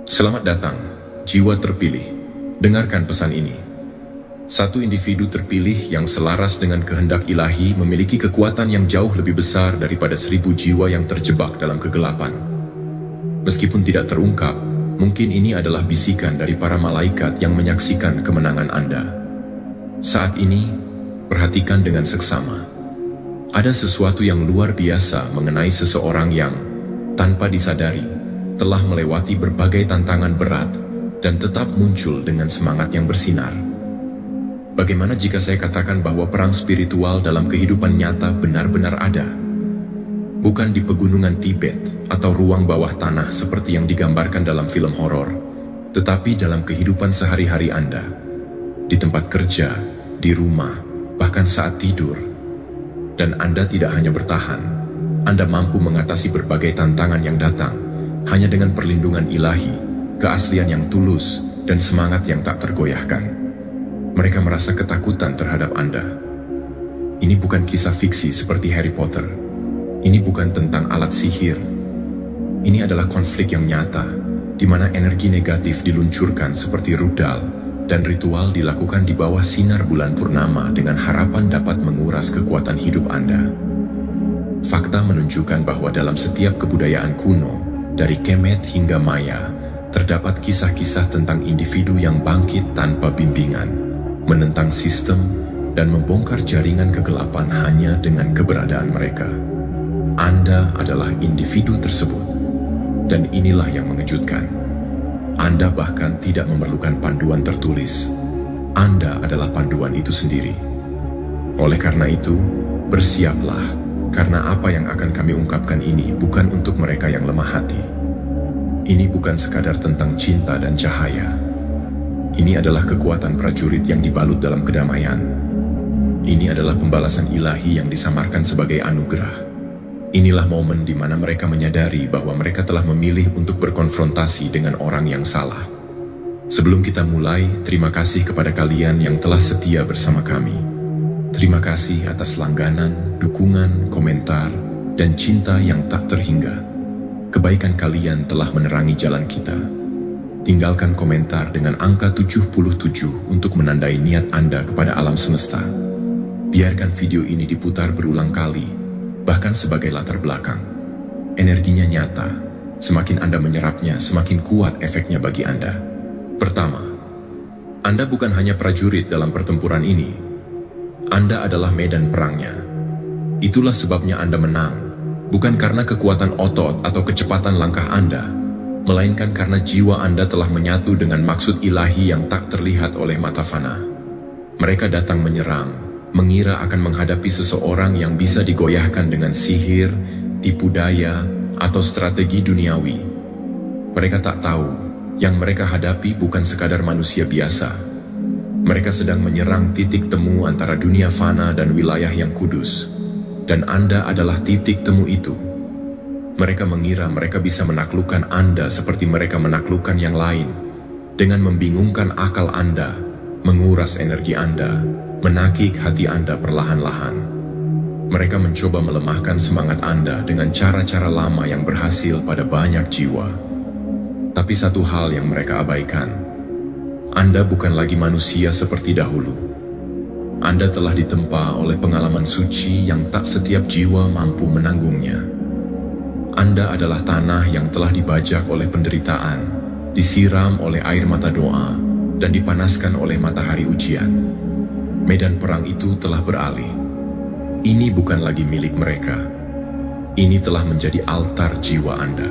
Selamat datang, jiwa terpilih. Dengarkan pesan ini. Satu individu terpilih yang selaras dengan kehendak ilahi memiliki kekuatan yang jauh lebih besar daripada 1000 jiwa yang terjebak dalam kegelapan. Meskipun tidak terungkap, mungkin ini adalah bisikan dari para malaikat yang menyaksikan kemenangan Anda. Saat ini, perhatikan dengan seksama. Ada sesuatu yang luar biasa mengenai seseorang yang, tanpa disadari, telah melewati berbagai tantangan berat dan tetap muncul dengan semangat yang bersinar. Bagaimana jika saya katakan bahwa perang spiritual dalam kehidupan nyata benar-benar ada? Bukan di pegunungan Tibet atau ruang bawah tanah seperti yang digambarkan dalam film horor, tetapi dalam kehidupan sehari-hari Anda, di tempat kerja, di rumah, bahkan saat tidur. Dan Anda tidak hanya bertahan, Anda mampu mengatasi berbagai tantangan yang datang hanya dengan perlindungan ilahi, keaslian yang tulus, dan semangat yang tak tergoyahkan. Mereka merasa ketakutan terhadap Anda. Ini bukan kisah fiksi seperti Harry Potter. Ini bukan tentang alat sihir. Ini adalah konflik yang nyata, di mana energi negatif diluncurkan seperti rudal, dan ritual dilakukan di bawah sinar bulan purnama dengan harapan dapat menguras kekuatan hidup Anda. Fakta menunjukkan bahwa dalam setiap kebudayaan kuno, dari Kemet hingga Maya, terdapat kisah-kisah tentang individu yang bangkit tanpa bimbingan, menentang sistem, dan membongkar jaringan kegelapan hanya dengan keberadaan mereka. Anda adalah individu tersebut, dan inilah yang mengejutkan. Anda bahkan tidak memerlukan panduan tertulis. Anda adalah panduan itu sendiri. Oleh karena itu, bersiaplah, karena apa yang akan kami ungkapkan ini bukan untuk mereka yang lemah hati. Ini bukan sekadar tentang cinta dan cahaya. Ini adalah kekuatan prajurit yang dibalut dalam kedamaian. Ini adalah pembalasan ilahi yang disamarkan sebagai anugerah. Inilah momen di mana mereka menyadari bahwa mereka telah memilih untuk berkonfrontasi dengan orang yang salah. Sebelum kita mulai, terima kasih kepada kalian yang telah setia bersama kami. Terima kasih atas langganan, dukungan, komentar, dan cinta yang tak terhingga. Kebaikan kalian telah menerangi jalan kita. Tinggalkan komentar dengan angka 77 untuk menandai niat Anda kepada alam semesta. Biarkan video ini diputar berulang kali, bahkan sebagai latar belakang. Energinya nyata, semakin Anda menyerapnya, semakin kuat efeknya bagi Anda. Pertama, Anda bukan hanya prajurit dalam pertempuran ini. Anda adalah medan perangnya. Itulah sebabnya Anda menang, bukan karena kekuatan otot atau kecepatan langkah Anda, melainkan karena jiwa Anda telah menyatu dengan maksud ilahi yang tak terlihat oleh mata fana. Mereka datang menyerang, mengira akan menghadapi seseorang yang bisa digoyahkan dengan sihir, tipu daya, atau strategi duniawi. Mereka tak tahu, yang mereka hadapi bukan sekadar manusia biasa. Mereka sedang menyerang titik temu antara dunia fana dan wilayah yang kudus. Dan Anda adalah titik temu itu. Mereka mengira mereka bisa menaklukkan Anda seperti mereka menaklukkan yang lain, dengan membingungkan akal Anda, menguras energi Anda, menakik hati Anda perlahan-lahan. Mereka mencoba melemahkan semangat Anda dengan cara-cara lama yang berhasil pada banyak jiwa. Tapi satu hal yang mereka abaikan, Anda bukan lagi manusia seperti dahulu. Anda telah ditempa oleh pengalaman suci yang tak setiap jiwa mampu menanggungnya. Anda adalah tanah yang telah dibajak oleh penderitaan, disiram oleh air mata doa, dan dipanaskan oleh matahari ujian. Medan perang itu telah beralih. Ini bukan lagi milik mereka. Ini telah menjadi altar jiwa Anda.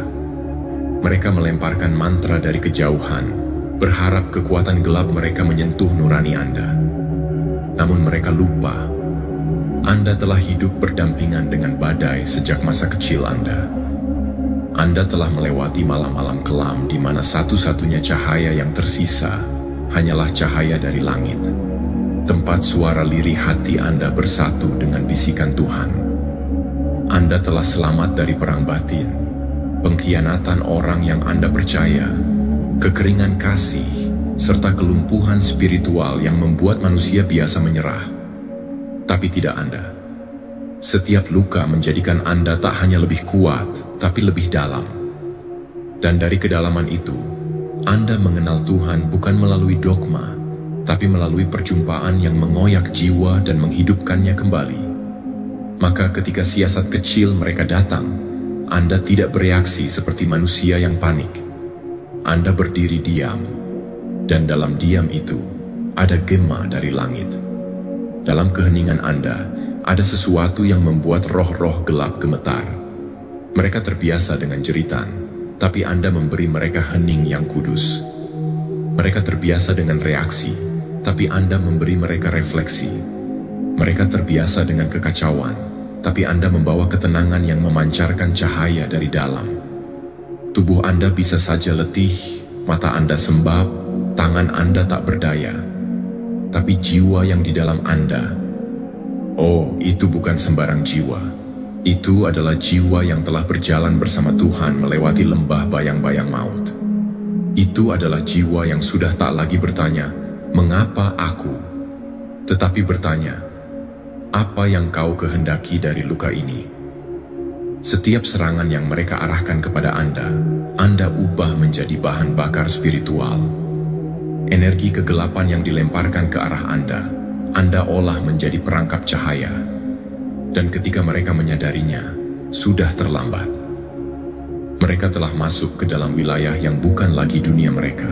Mereka melemparkan mantra dari kejauhan, berharap kekuatan gelap mereka menyentuh nurani Anda. Namun mereka lupa, Anda telah hidup berdampingan dengan badai sejak masa kecil Anda. Anda telah melewati malam-malam kelam di mana satu-satunya cahaya yang tersisa hanyalah cahaya dari langit. Tempat suara lirih hati Anda bersatu dengan bisikan Tuhan. Anda telah selamat dari perang batin, pengkhianatan orang yang Anda percaya, kekeringan kasih, serta kelumpuhan spiritual yang membuat manusia biasa menyerah. Tapi tidak Anda. Setiap luka menjadikan Anda tak hanya lebih kuat, tapi lebih dalam. Dan dari kedalaman itu, Anda mengenal Tuhan bukan melalui dogma, tapi melalui perjumpaan yang mengoyak jiwa dan menghidupkannya kembali. Maka ketika siasat kecil mereka datang, Anda tidak bereaksi seperti manusia yang panik. Anda berdiri diam, dan dalam diam itu ada gema dari langit. Dalam keheningan Anda, ada sesuatu yang membuat roh-roh gelap gemetar. Mereka terbiasa dengan jeritan, tapi Anda memberi mereka hening yang kudus. Mereka terbiasa dengan reaksi, tapi Anda memberi mereka refleksi. Mereka terbiasa dengan kekacauan, tapi Anda membawa ketenangan yang memancarkan cahaya dari dalam. Tubuh Anda bisa saja letih, mata Anda sembab, tangan Anda tak berdaya. Tapi jiwa yang di dalam Anda, oh, itu bukan sembarang jiwa. Itu adalah jiwa yang telah berjalan bersama Tuhan melewati lembah bayang-bayang maut. Itu adalah jiwa yang sudah tak lagi bertanya, "Mengapa aku?" tetapi bertanya, "Apa yang kau kehendaki dari luka ini?" Setiap serangan yang mereka arahkan kepada Anda ubah menjadi bahan bakar spiritual. Energi kegelapan yang dilemparkan ke arah Anda olah menjadi perangkap cahaya. Dan ketika mereka menyadarinya, sudah terlambat. Mereka telah masuk ke dalam wilayah yang bukan lagi dunia mereka.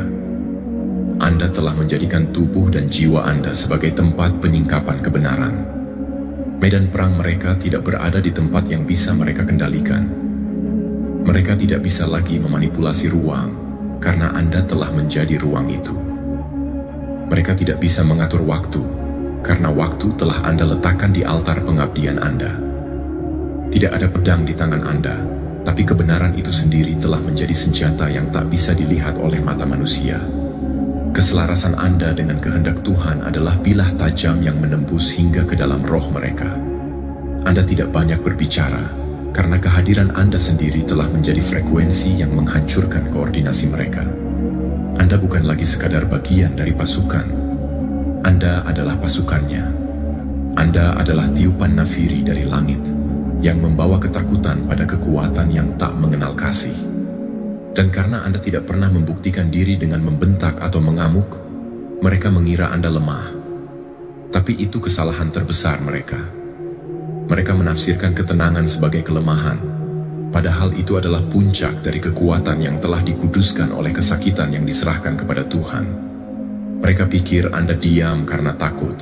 Anda telah menjadikan tubuh dan jiwa Anda sebagai tempat penyingkapan kebenaran. Medan perang mereka tidak berada di tempat yang bisa mereka kendalikan. Mereka tidak bisa lagi memanipulasi ruang, karena Anda telah menjadi ruang itu. Mereka tidak bisa mengatur waktu, karena waktu telah Anda letakkan di altar pengabdian Anda. Tidak ada pedang di tangan Anda, tapi kebenaran itu sendiri telah menjadi senjata yang tak bisa dilihat oleh mata manusia. Keselarasan Anda dengan kehendak Tuhan adalah bilah tajam yang menembus hingga ke dalam roh mereka. Anda tidak banyak berbicara, karena kehadiran Anda sendiri telah menjadi frekuensi yang menghancurkan koordinasi mereka. Anda bukan lagi sekadar bagian dari pasukan. Anda adalah pasukannya. Anda adalah tiupan nafiri dari langit yang membawa ketakutan pada kekuatan yang tak mengenal kasih. Dan karena Anda tidak pernah membuktikan diri dengan membentak atau mengamuk, mereka mengira Anda lemah. Tapi itu kesalahan terbesar mereka. Mereka menafsirkan ketenangan sebagai kelemahan, padahal itu adalah puncak dari kekuatan yang telah dikuduskan oleh kesakitan yang diserahkan kepada Tuhan. Mereka pikir Anda diam karena takut,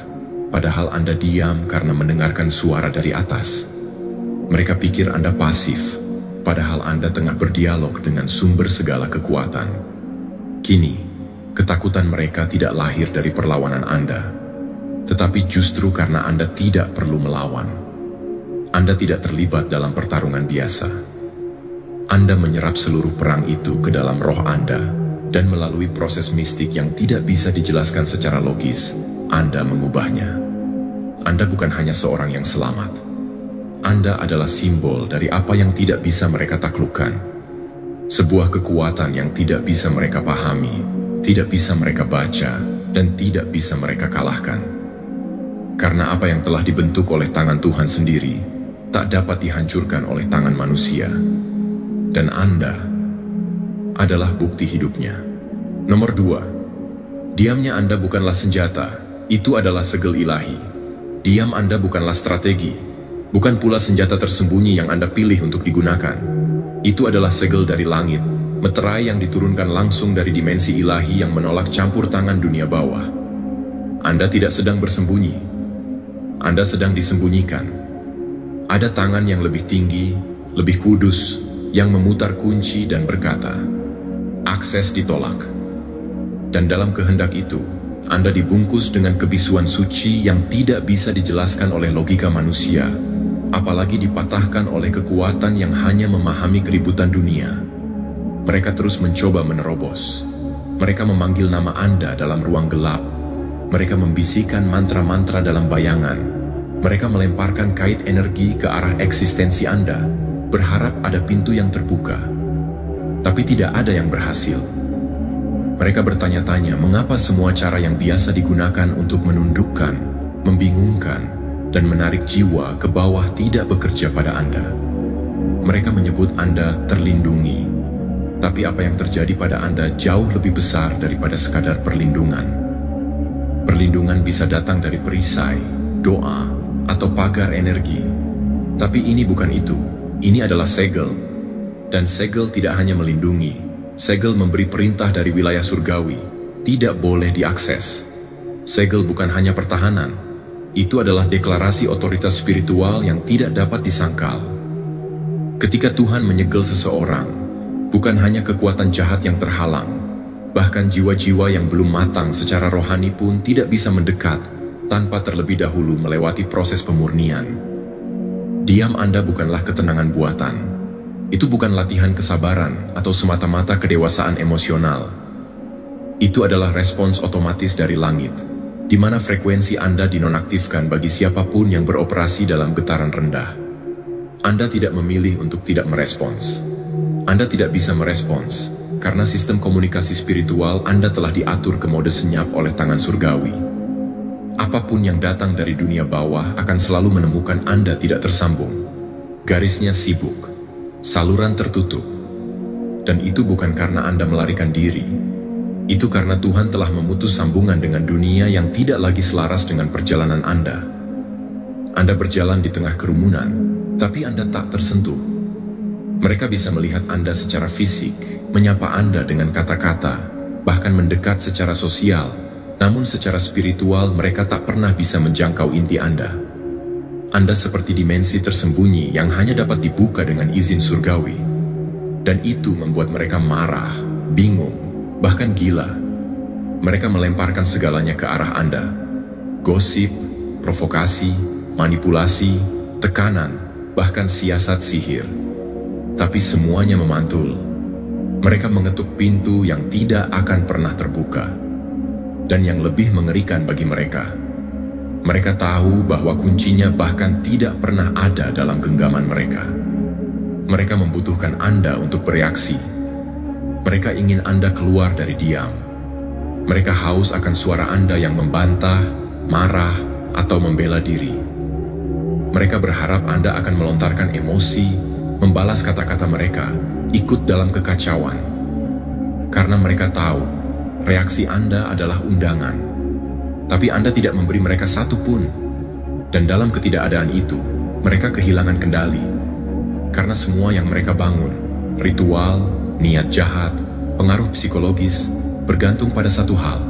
padahal Anda diam karena mendengarkan suara dari atas. Mereka pikir Anda pasif, padahal Anda tengah berdialog dengan sumber segala kekuatan. Kini, ketakutan mereka tidak lahir dari perlawanan Anda, tetapi justru karena Anda tidak perlu melawan. Anda tidak terlibat dalam pertarungan biasa. Anda menyerap seluruh perang itu ke dalam roh Anda, dan melalui proses mistik yang tidak bisa dijelaskan secara logis, Anda mengubahnya. Anda bukan hanya seorang yang selamat. Anda adalah simbol dari apa yang tidak bisa mereka taklukkan. Sebuah kekuatan yang tidak bisa mereka pahami, tidak bisa mereka baca, dan tidak bisa mereka kalahkan. Karena apa yang telah dibentuk oleh tangan Tuhan sendiri, tak dapat dihancurkan oleh tangan manusia. Dan Anda adalah bukti hidupnya. Nomor 2, diamnya Anda bukanlah senjata, itu adalah segel ilahi. Diam Anda bukanlah strategi, bukan pula senjata tersembunyi yang Anda pilih untuk digunakan. Itu adalah segel dari langit, meterai yang diturunkan langsung dari dimensi ilahi yang menolak campur tangan dunia bawah. Anda tidak sedang bersembunyi, Anda sedang disembunyikan. Ada tangan yang lebih tinggi, lebih kudus, yang memutar kunci dan berkata, akses ditolak. Dan dalam kehendak itu, Anda dibungkus dengan kebisuan suci yang tidak bisa dijelaskan oleh logika manusia, apalagi dipatahkan oleh kekuatan yang hanya memahami keributan dunia. Mereka terus mencoba menerobos. Mereka memanggil nama Anda dalam ruang gelap. Mereka membisikkan mantra-mantra dalam bayangan. Mereka melemparkan kait energi ke arah eksistensi Anda, berharap ada pintu yang terbuka. Tapi tidak ada yang berhasil. Mereka bertanya-tanya mengapa semua cara yang biasa digunakan untuk menundukkan, membingungkan, dan menarik jiwa ke bawah tidak bekerja pada Anda. Mereka menyebut Anda terlindungi. Tapi apa yang terjadi pada Anda jauh lebih besar daripada sekadar perlindungan. Perlindungan bisa datang dari perisai, doa, atau pagar energi. Tapi ini bukan itu. Ini adalah segel. Dan segel tidak hanya melindungi. Segel memberi perintah dari wilayah surgawi. Tidak boleh diakses. Segel bukan hanya pertahanan. Itu adalah deklarasi otoritas spiritual yang tidak dapat disangkal. Ketika Tuhan menyegel seseorang, bukan hanya kekuatan jahat yang terhalang, bahkan jiwa-jiwa yang belum matang secara rohani pun tidak bisa mendekat tanpa terlebih dahulu melewati proses pemurnian. Diam Anda bukanlah ketenangan buatan. Itu bukan latihan kesabaran atau semata-mata kedewasaan emosional. Itu adalah respons otomatis dari langit, di mana frekuensi Anda dinonaktifkan bagi siapapun yang beroperasi dalam getaran rendah. Anda tidak memilih untuk tidak merespons. Anda tidak bisa merespons, karena sistem komunikasi spiritual Anda telah diatur ke mode senyap oleh tangan surgawi. Apapun yang datang dari dunia bawah akan selalu menemukan Anda tidak tersambung. Garisnya sibuk, saluran tertutup. Dan itu bukan karena Anda melarikan diri. Itu karena Tuhan telah memutus sambungan dengan dunia yang tidak lagi selaras dengan perjalanan Anda. Anda berjalan di tengah kerumunan, tapi Anda tak tersentuh. Mereka bisa melihat Anda secara fisik, menyapa Anda dengan kata-kata, bahkan mendekat secara sosial, namun secara spiritual mereka tak pernah bisa menjangkau inti Anda. Anda seperti dimensi tersembunyi yang hanya dapat dibuka dengan izin surgawi. Dan itu membuat mereka marah, bingung, bahkan gila. Mereka melemparkan segalanya ke arah Anda. Gosip, provokasi, manipulasi, tekanan, bahkan siasat sihir. Tapi semuanya memantul. Mereka mengetuk pintu yang tidak akan pernah terbuka. Dan yang lebih mengerikan bagi mereka, mereka tahu bahwa kuncinya bahkan tidak pernah ada dalam genggaman mereka. Mereka membutuhkan Anda untuk bereaksi. Mereka ingin Anda keluar dari diam. Mereka haus akan suara Anda yang membantah, marah, atau membela diri. Mereka berharap Anda akan melontarkan emosi, membalas kata-kata mereka, ikut dalam kekacauan. Karena mereka tahu, reaksi Anda adalah undangan. Tapi Anda tidak memberi mereka satu pun. Dan dalam ketidakadaan itu, mereka kehilangan kendali. Karena semua yang mereka bangun, ritual, niat jahat, pengaruh psikologis, bergantung pada satu hal,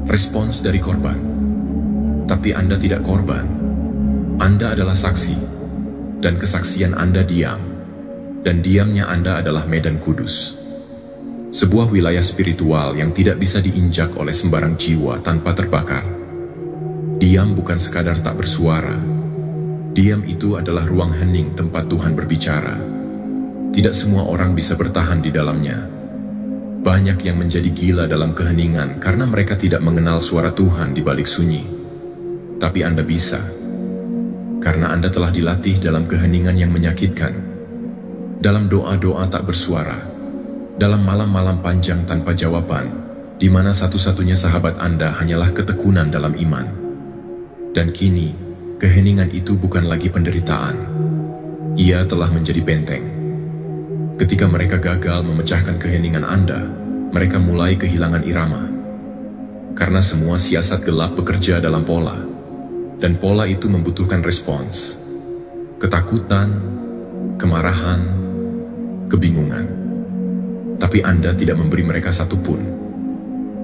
respons dari korban. Tapi Anda tidak korban. Anda adalah saksi, dan kesaksian Anda diam, dan diamnya Anda adalah medan kudus. Sebuah wilayah spiritual yang tidak bisa diinjak oleh sembarang jiwa tanpa terbakar. Diam bukan sekadar tak bersuara. Diam itu adalah ruang hening tempat Tuhan berbicara. Tidak semua orang bisa bertahan di dalamnya. Banyak yang menjadi gila dalam keheningan karena mereka tidak mengenal suara Tuhan di balik sunyi. Tapi Anda bisa. Karena Anda telah dilatih dalam keheningan yang menyakitkan, dalam doa-doa tak bersuara, dalam malam-malam panjang tanpa jawaban, di mana satu-satunya sahabat Anda hanyalah ketekunan dalam iman. Dan kini, keheningan itu bukan lagi penderitaan. Ia telah menjadi benteng. Ketika mereka gagal memecahkan keheningan Anda, mereka mulai kehilangan irama. Karena semua siasat gelap bekerja dalam pola. Dan pola itu membutuhkan respons. Ketakutan, kemarahan, kebingungan. Tapi Anda tidak memberi mereka satu pun.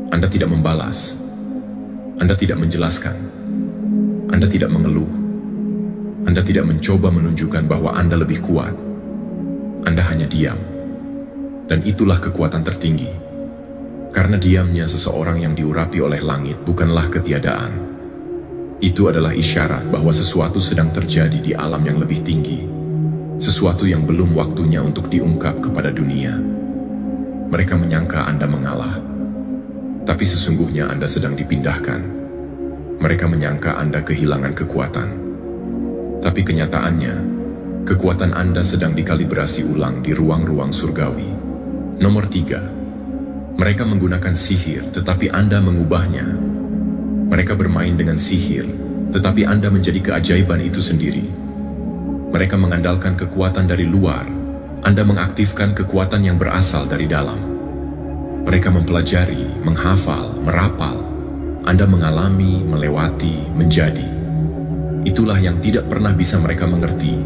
Anda tidak membalas. Anda tidak menjelaskan. Anda tidak mengeluh. Anda tidak mencoba menunjukkan bahwa Anda lebih kuat. Anda hanya diam. Dan itulah kekuatan tertinggi. Karena diamnya seseorang yang diurapi oleh langit bukanlah ketiadaan. Itu adalah isyarat bahwa sesuatu sedang terjadi di alam yang lebih tinggi. Sesuatu yang belum waktunya untuk diungkap kepada dunia. Mereka menyangka Anda mengalah. Tapi sesungguhnya Anda sedang dipindahkan. Mereka menyangka Anda kehilangan kekuatan. Tapi kenyataannya, kekuatan Anda sedang dikalibrasi ulang di ruang-ruang surgawi. Nomor 3. Mereka menggunakan sihir, tetapi Anda mengubahnya. Mereka bermain dengan sihir, tetapi Anda menjadi keajaiban itu sendiri. Mereka mengandalkan kekuatan dari luar, Anda mengaktifkan kekuatan yang berasal dari dalam. Mereka mempelajari, menghafal, merapal. Anda mengalami, melewati, menjadi. Itulah yang tidak pernah bisa mereka mengerti,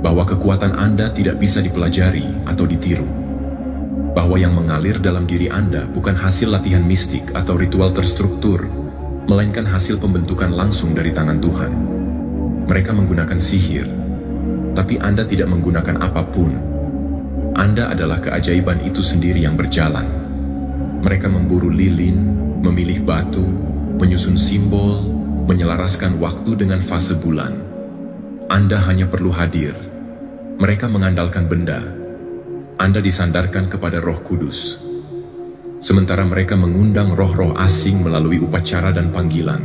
bahwa kekuatan Anda tidak bisa dipelajari atau ditiru. Bahwa yang mengalir dalam diri Anda bukan hasil latihan mistik atau ritual terstruktur, melainkan hasil pembentukan langsung dari tangan Tuhan. Mereka menggunakan sihir, tapi Anda tidak menggunakan apapun. Anda adalah keajaiban itu sendiri yang berjalan. Mereka memburu lilin, memilih batu, menyusun simbol, menyelaraskan waktu dengan fase bulan. Anda hanya perlu hadir. Mereka mengandalkan benda. Anda disandarkan kepada Roh Kudus. Sementara mereka mengundang roh-roh asing melalui upacara dan panggilan.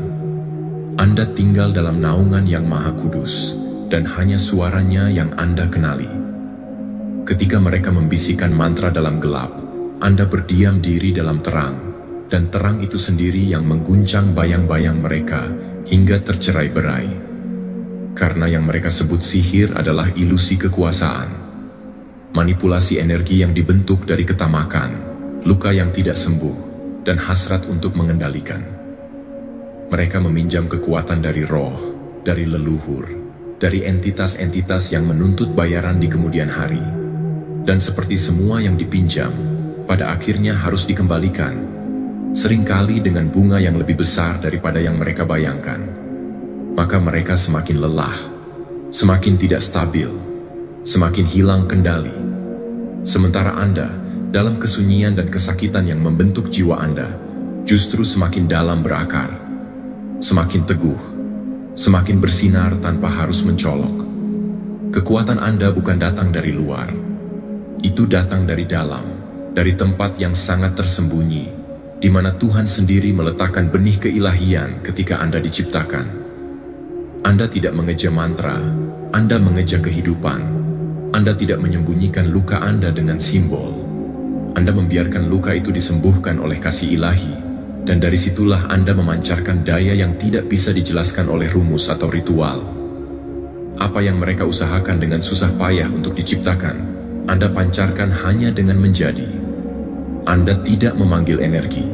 Anda tinggal dalam naungan yang Maha Kudus, dan hanya suaranya yang Anda kenali. Ketika mereka membisikkan mantra dalam gelap, Anda berdiam diri dalam terang, dan terang itu sendiri yang mengguncang bayang-bayang mereka hingga tercerai-berai. Karena yang mereka sebut sihir adalah ilusi kekuasaan, manipulasi energi yang dibentuk dari ketamakan, luka yang tidak sembuh, dan hasrat untuk mengendalikan. Mereka meminjam kekuatan dari roh, dari leluhur, dari entitas-entitas yang menuntut bayaran di kemudian hari. Dan seperti semua yang dipinjam, pada akhirnya harus dikembalikan, seringkali dengan bunga yang lebih besar daripada yang mereka bayangkan. Maka mereka semakin lelah, semakin tidak stabil, semakin hilang kendali. Sementara Anda, dalam kesunyian dan kesakitan yang membentuk jiwa Anda, justru semakin dalam berakar, semakin teguh, semakin bersinar tanpa harus mencolok. Kekuatan Anda bukan datang dari luar. Itu datang dari dalam, dari tempat yang sangat tersembunyi, di mana Tuhan sendiri meletakkan benih keilahian ketika Anda diciptakan. Anda tidak mengeja mantra, Anda mengeja kehidupan. Anda tidak menyembunyikan luka Anda dengan simbol. Anda membiarkan luka itu disembuhkan oleh kasih ilahi, dan dari situlah Anda memancarkan daya yang tidak bisa dijelaskan oleh rumus atau ritual. Apa yang mereka usahakan dengan susah payah untuk diciptakan, Anda pancarkan hanya dengan menjadi. Anda tidak memanggil energi.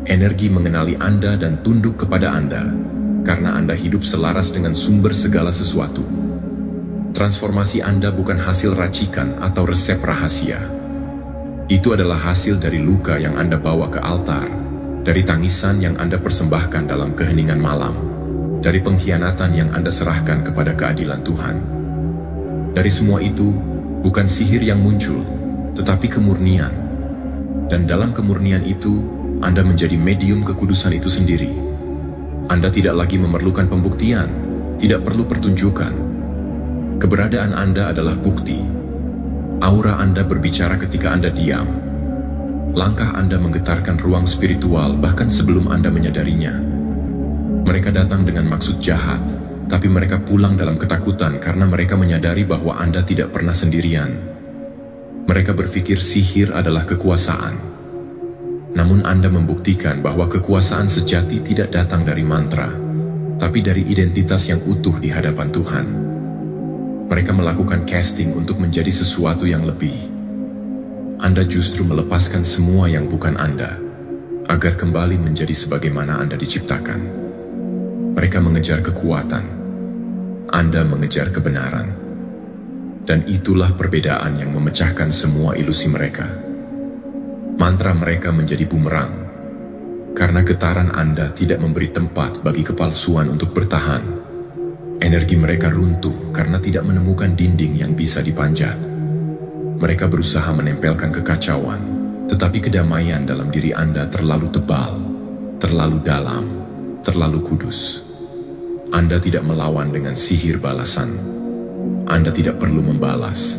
Energi mengenali Anda dan tunduk kepada Anda, karena Anda hidup selaras dengan sumber segala sesuatu. Transformasi Anda bukan hasil racikan atau resep rahasia. Itu adalah hasil dari luka yang Anda bawa ke altar, dari tangisan yang Anda persembahkan dalam keheningan malam, dari pengkhianatan yang Anda serahkan kepada keadilan Tuhan. Dari semua itu, bukan sihir yang muncul, tetapi kemurnian. Dan dalam kemurnian itu, Anda menjadi medium kekudusan itu sendiri. Anda tidak lagi memerlukan pembuktian, tidak perlu pertunjukan. Keberadaan Anda adalah bukti. Aura Anda berbicara ketika Anda diam. Langkah Anda menggetarkan ruang spiritual bahkan sebelum Anda menyadarinya. Mereka datang dengan maksud jahat, tapi mereka pulang dalam ketakutan karena mereka menyadari bahwa Anda tidak pernah sendirian. Mereka berpikir sihir adalah kekuasaan. Namun Anda membuktikan bahwa kekuasaan sejati tidak datang dari mantra, tapi dari identitas yang utuh di hadapan Tuhan. Mereka melakukan casting untuk menjadi sesuatu yang lebih. Anda justru melepaskan semua yang bukan Anda, agar kembali menjadi sebagaimana Anda diciptakan. Mereka mengejar kekuatan, Anda mengejar kebenaran. Dan itulah perbedaan yang memecahkan semua ilusi mereka. Mantra mereka menjadi bumerang, karena getaran Anda tidak memberi tempat bagi kepalsuan untuk bertahan. Energi mereka runtuh karena tidak menemukan dinding yang bisa dipanjat. Mereka berusaha menempelkan kekacauan, tetapi kedamaian dalam diri Anda terlalu tebal, terlalu dalam, terlalu kudus. Anda tidak melawan dengan sihir balasan. Anda tidak perlu membalas.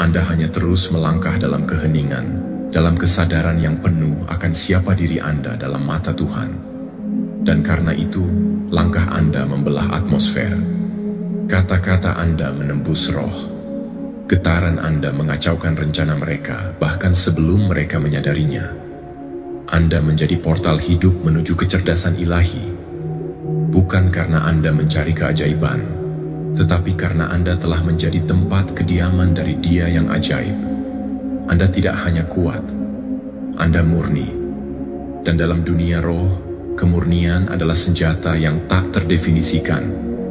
Anda hanya terus melangkah dalam keheningan, dalam kesadaran yang penuh akan siapa diri Anda dalam mata Tuhan. Dan karena itu, langkah Anda membelah atmosfer. Kata-kata Anda menembus roh. Getaran Anda mengacaukan rencana mereka, bahkan sebelum mereka menyadarinya. Anda menjadi portal hidup menuju kecerdasan ilahi. Bukan karena Anda mencari keajaiban, tetapi karena Anda telah menjadi tempat kediaman dari Dia yang ajaib. Anda tidak hanya kuat, Anda murni. Dan dalam dunia roh, kemurnian adalah senjata yang tak terdefinisikan,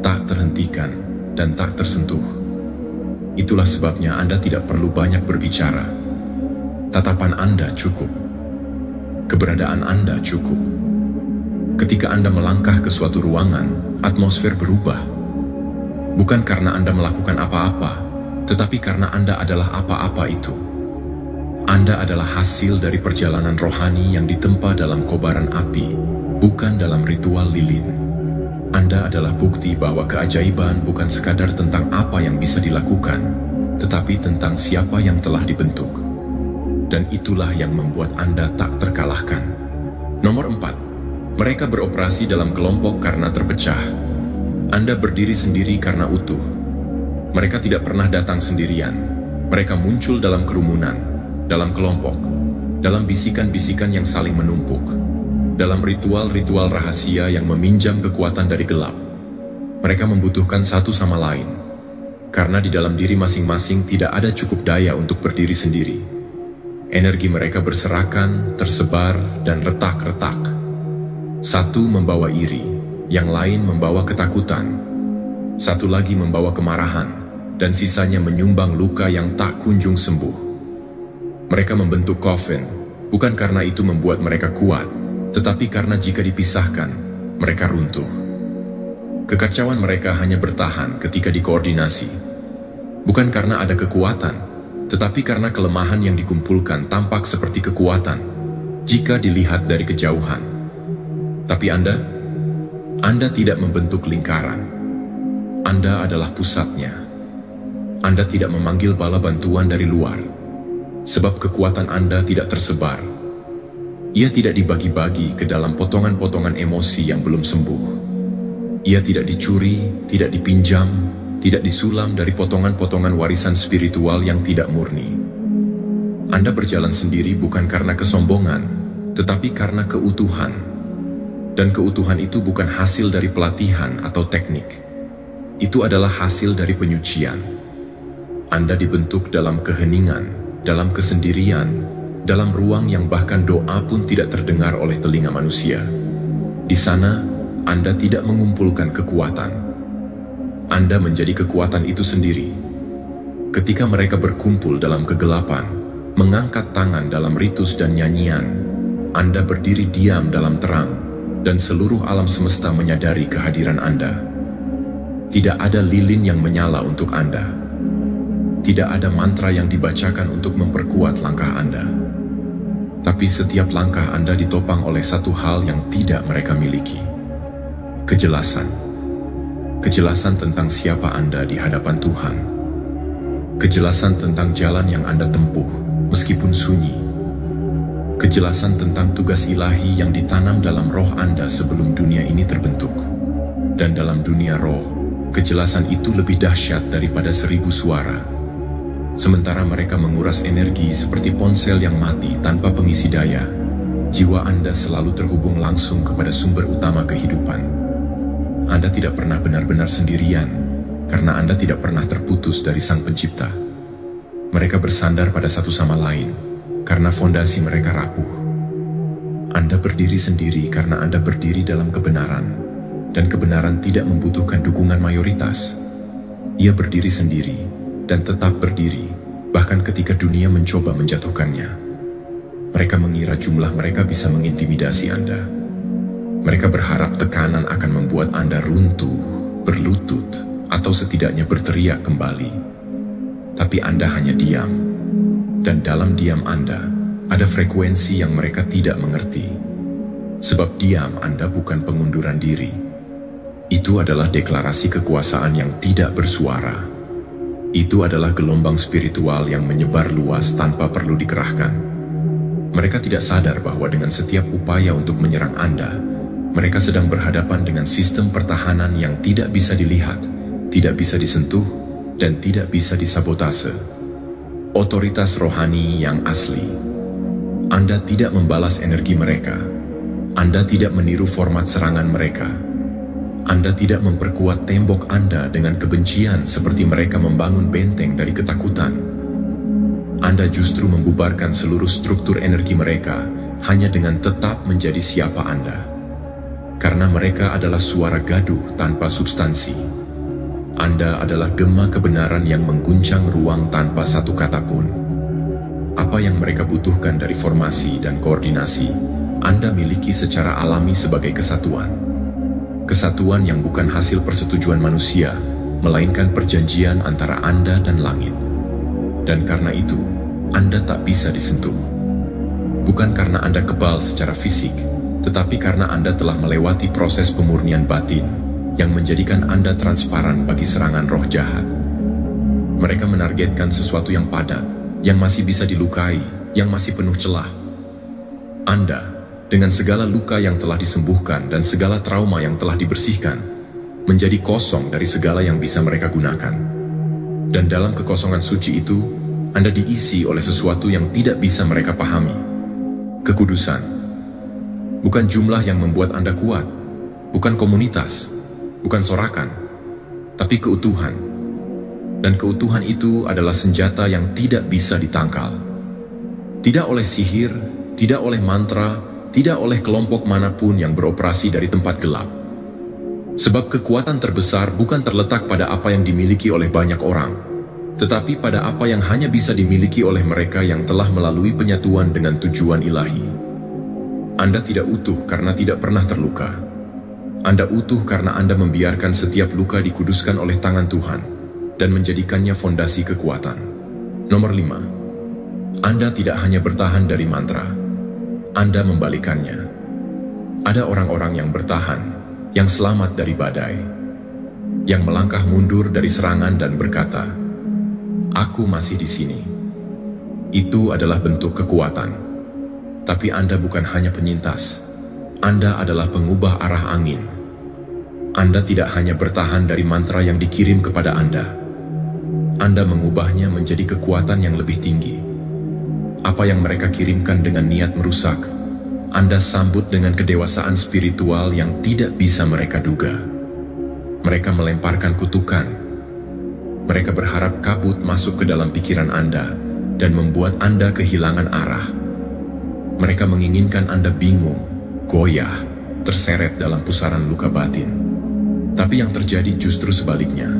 tak terhentikan, dan tak tersentuh. Itulah sebabnya Anda tidak perlu banyak berbicara. Tatapan Anda cukup. Keberadaan Anda cukup. Ketika Anda melangkah ke suatu ruangan, atmosfer berubah. Bukan karena Anda melakukan apa-apa, tetapi karena Anda adalah apa-apa itu. Anda adalah hasil dari perjalanan rohani yang ditempa dalam kobaran api, bukan dalam ritual lilin. Anda adalah bukti bahwa keajaiban bukan sekadar tentang apa yang bisa dilakukan, tetapi tentang siapa yang telah dibentuk. Dan itulah yang membuat Anda tak terkalahkan. Nomor 4. Mereka beroperasi dalam kelompok karena terpecah. Anda berdiri sendiri karena utuh. Mereka tidak pernah datang sendirian. Mereka muncul dalam kerumunan, dalam kelompok, dalam bisikan-bisikan yang saling menumpuk, dalam ritual-ritual rahasia yang meminjam kekuatan dari gelap. Mereka membutuhkan satu sama lain, karena di dalam diri masing-masing tidak ada cukup daya untuk berdiri sendiri. Energi mereka berserakan, tersebar, dan retak-retak. Satu membawa iri, yang lain membawa ketakutan, satu lagi membawa kemarahan, dan sisanya menyumbang luka yang tak kunjung sembuh. Mereka membentuk coven, bukan karena itu membuat mereka kuat, tetapi karena jika dipisahkan, mereka runtuh. Kekacauan mereka hanya bertahan ketika dikoordinasi, bukan karena ada kekuatan, tetapi karena kelemahan yang dikumpulkan tampak seperti kekuatan jika dilihat dari kejauhan. Tapi Anda tidak membentuk lingkaran. Anda adalah pusatnya. Anda tidak memanggil bala bantuan dari luar, sebab kekuatan Anda tidak tersebar. Ia tidak dibagi-bagi ke dalam potongan-potongan emosi yang belum sembuh. Ia tidak dicuri, tidak dipinjam, tidak disulam dari potongan-potongan warisan spiritual yang tidak murni. Anda berjalan sendiri bukan karena kesombongan, tetapi karena keutuhan. Dan keutuhan itu bukan hasil dari pelatihan atau teknik. Itu adalah hasil dari penyucian. Anda dibentuk dalam keheningan, dalam kesendirian, dalam ruang yang bahkan doa pun tidak terdengar oleh telinga manusia. Di sana, Anda tidak mengumpulkan kekuatan. Anda menjadi kekuatan itu sendiri. Ketika mereka berkumpul dalam kegelapan, mengangkat tangan dalam ritus dan nyanyian, Anda berdiri diam dalam terang, dan seluruh alam semesta menyadari kehadiran Anda. Tidak ada lilin yang menyala untuk Anda. Tidak ada mantra yang dibacakan untuk memperkuat langkah Anda. Tapi setiap langkah Anda ditopang oleh satu hal yang tidak mereka miliki. Kejelasan. Kejelasan tentang siapa Anda di hadapan Tuhan. Kejelasan tentang jalan yang Anda tempuh, meskipun sunyi. Kejelasan tentang tugas ilahi yang ditanam dalam roh Anda sebelum dunia ini terbentuk. Dan dalam dunia roh, kejelasan itu lebih dahsyat daripada 1000 suara. Sementara mereka menguras energi seperti ponsel yang mati tanpa pengisi daya, jiwa Anda selalu terhubung langsung kepada sumber utama kehidupan. Anda tidak pernah benar-benar sendirian, karena Anda tidak pernah terputus dari Sang Pencipta. Mereka bersandar pada satu sama lain, karena fondasi mereka rapuh. Anda berdiri sendiri karena Anda berdiri dalam kebenaran, dan kebenaran tidak membutuhkan dukungan mayoritas. Ia berdiri sendiri, dan tetap berdiri, bahkan ketika dunia mencoba menjatuhkannya. Mereka mengira jumlah mereka bisa mengintimidasi Anda. Mereka berharap tekanan akan membuat Anda runtuh, berlutut, atau setidaknya berteriak kembali. Tapi Anda hanya diam. Dan dalam diam Anda, ada frekuensi yang mereka tidak mengerti. Sebab diam Anda bukan pengunduran diri. Itu adalah deklarasi kekuasaan yang tidak bersuara. Itu adalah gelombang spiritual yang menyebar luas tanpa perlu dikerahkan. Mereka tidak sadar bahwa dengan setiap upaya untuk menyerang Anda, mereka sedang berhadapan dengan sistem pertahanan yang tidak bisa dilihat, tidak bisa disentuh, dan tidak bisa disabotase. Otoritas rohani yang asli. Anda tidak membalas energi mereka. Anda tidak meniru format serangan mereka. Anda tidak memperkuat tembok Anda dengan kebencian seperti mereka membangun benteng dari ketakutan. Anda justru membubarkan seluruh struktur energi mereka hanya dengan tetap menjadi siapa Anda. Karena mereka adalah suara gaduh tanpa substansi. Anda adalah gema kebenaran yang mengguncang ruang tanpa satu kata pun. Apa yang mereka butuhkan dari formasi dan koordinasi, Anda miliki secara alami sebagai kesatuan. Kesatuan yang bukan hasil persetujuan manusia, melainkan perjanjian antara Anda dan langit. Dan karena itu, Anda tak bisa disentuh. Bukan karena Anda kebal secara fisik, tetapi karena Anda telah melewati proses pemurnian batin yang menjadikan Anda transparan bagi serangan roh jahat. Mereka menargetkan sesuatu yang padat, yang masih bisa dilukai, yang masih penuh celah. Anda, dengan segala luka yang telah disembuhkan dan segala trauma yang telah dibersihkan, menjadi kosong dari segala yang bisa mereka gunakan. Dan dalam kekosongan suci itu, Anda diisi oleh sesuatu yang tidak bisa mereka pahami. Kekudusan. Bukan jumlah yang membuat Anda kuat, bukan komunitas, bukan sorakan, tapi keutuhan. Dan keutuhan itu adalah senjata yang tidak bisa ditangkal. Tidak oleh sihir, tidak oleh mantra, tidak oleh kelompok manapun yang beroperasi dari tempat gelap. Sebab kekuatan terbesar bukan terletak pada apa yang dimiliki oleh banyak orang, tetapi pada apa yang hanya bisa dimiliki oleh mereka yang telah melalui penyatuan dengan tujuan ilahi. Anda tidak utuh karena tidak pernah terluka. Anda utuh karena Anda membiarkan setiap luka dikuduskan oleh tangan Tuhan dan menjadikannya fondasi kekuatan. Nomor 5. Anda tidak hanya bertahan dari mantra, Anda membalikannya. Ada orang-orang yang bertahan, yang selamat dari badai, yang melangkah mundur dari serangan dan berkata, "Aku masih di sini." Itu adalah bentuk kekuatan. Tapi Anda bukan hanya penyintas, Anda adalah pengubah arah angin. Anda tidak hanya bertahan dari mantra yang dikirim kepada Anda mengubahnya menjadi kekuatan yang lebih tinggi. Apa yang mereka kirimkan dengan niat merusak, Anda sambut dengan kedewasaan spiritual yang tidak bisa mereka duga. Mereka melemparkan kutukan. Mereka berharap kabut masuk ke dalam pikiran Anda dan membuat Anda kehilangan arah. Mereka menginginkan Anda bingung, goyah, terseret dalam pusaran luka batin. Tapi yang terjadi justru sebaliknya.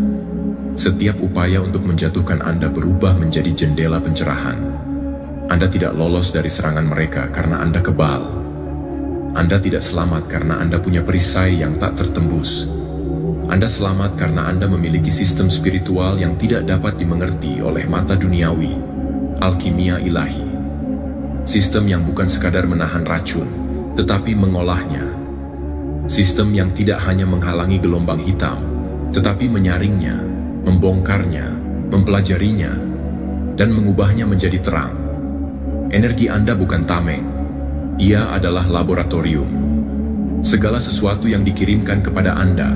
Setiap upaya untuk menjatuhkan Anda berubah menjadi jendela pencerahan. Anda tidak lolos dari serangan mereka karena Anda kebal. Anda tidak selamat karena Anda punya perisai yang tak tertembus. Anda selamat karena Anda memiliki sistem spiritual yang tidak dapat dimengerti oleh mata duniawi, alkimia ilahi. Sistem yang bukan sekadar menahan racun, tetapi mengolahnya. Sistem yang tidak hanya menghalangi gelombang hitam, tetapi menyaringnya, membongkarnya, mempelajarinya, dan mengubahnya menjadi terang. Energi Anda bukan tameng, ia adalah laboratorium. Segala sesuatu yang dikirimkan kepada Anda,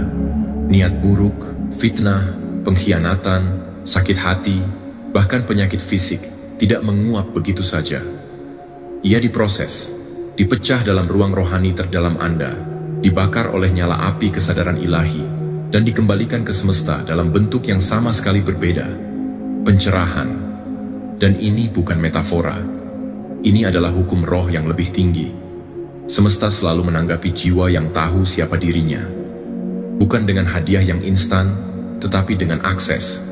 niat buruk, fitnah, pengkhianatan, sakit hati, bahkan penyakit fisik, tidak menguap begitu saja. Ia diproses, dipecah dalam ruang rohani terdalam Anda, dibakar oleh nyala api kesadaran ilahi, dan dikembalikan ke semesta dalam bentuk yang sama sekali berbeda, pencerahan. Dan ini bukan metafora. Ini adalah hukum roh yang lebih tinggi. Semesta selalu menanggapi jiwa yang tahu siapa dirinya. Bukan dengan hadiah yang instan, tetapi dengan akses.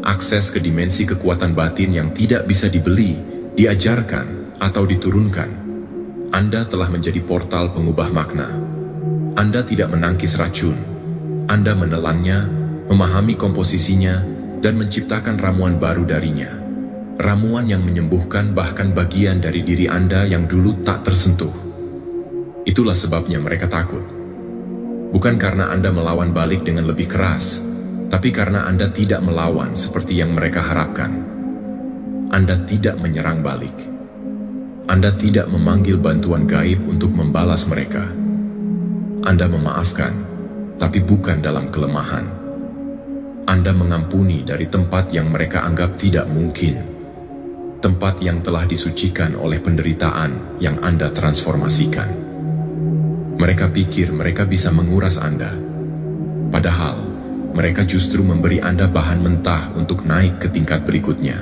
Akses ke dimensi kekuatan batin yang tidak bisa dibeli, diajarkan, atau diturunkan. Anda telah menjadi portal pengubah makna. Anda tidak menangkis racun. Anda menelannya, memahami komposisinya, dan menciptakan ramuan baru darinya. Ramuan yang menyembuhkan bahkan bagian dari diri Anda yang dulu tak tersentuh. Itulah sebabnya mereka takut. Bukan karena Anda melawan balik dengan lebih keras, tapi karena Anda tidak melawan seperti yang mereka harapkan. Anda tidak menyerang balik. Anda tidak memanggil bantuan gaib untuk membalas mereka. Anda memaafkan, tapi bukan dalam kelemahan. Anda mengampuni dari tempat yang mereka anggap tidak mungkin. Tempat yang telah disucikan oleh penderitaan yang Anda transformasikan. Mereka pikir mereka bisa menguras Anda, Padahal, mereka justru memberi Anda bahan mentah untuk naik ke tingkat berikutnya.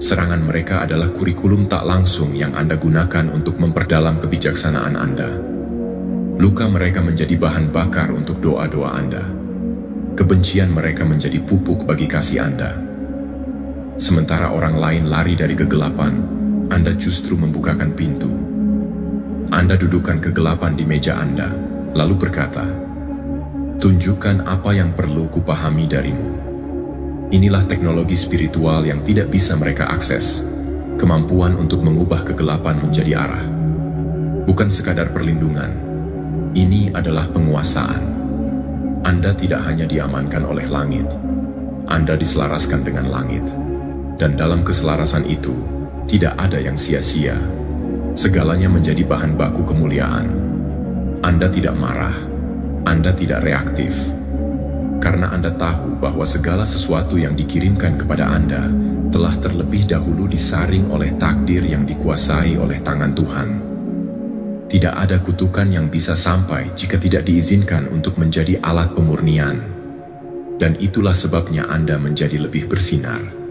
Serangan mereka adalah kurikulum tak langsung yang Anda gunakan untuk memperdalam kebijaksanaan Anda. Luka mereka menjadi bahan bakar untuk doa-doa Anda. Kebencian mereka menjadi pupuk bagi kasih Anda. Sementara orang lain lari dari kegelapan, Anda justru membukakan pintu. Anda dudukkan kegelapan di meja Anda, lalu berkata, "Tunjukkan apa yang perlu kupahami darimu." Inilah teknologi spiritual yang tidak bisa mereka akses, kemampuan untuk mengubah kegelapan menjadi arah. Bukan sekadar perlindungan, ini adalah penguasaan. Anda tidak hanya diamankan oleh langit, Anda diselaraskan dengan langit. Dan dalam keselarasan itu, tidak ada yang sia-sia. Segalanya menjadi bahan baku kemuliaan. Anda tidak marah, Anda tidak reaktif. Karena Anda tahu bahwa segala sesuatu yang dikirimkan kepada Anda telah terlebih dahulu disaring oleh takdir yang dikuasai oleh tangan Tuhan. Tidak ada kutukan yang bisa sampai jika tidak diizinkan untuk menjadi alat pemurnian. Dan itulah sebabnya Anda menjadi lebih bersinar.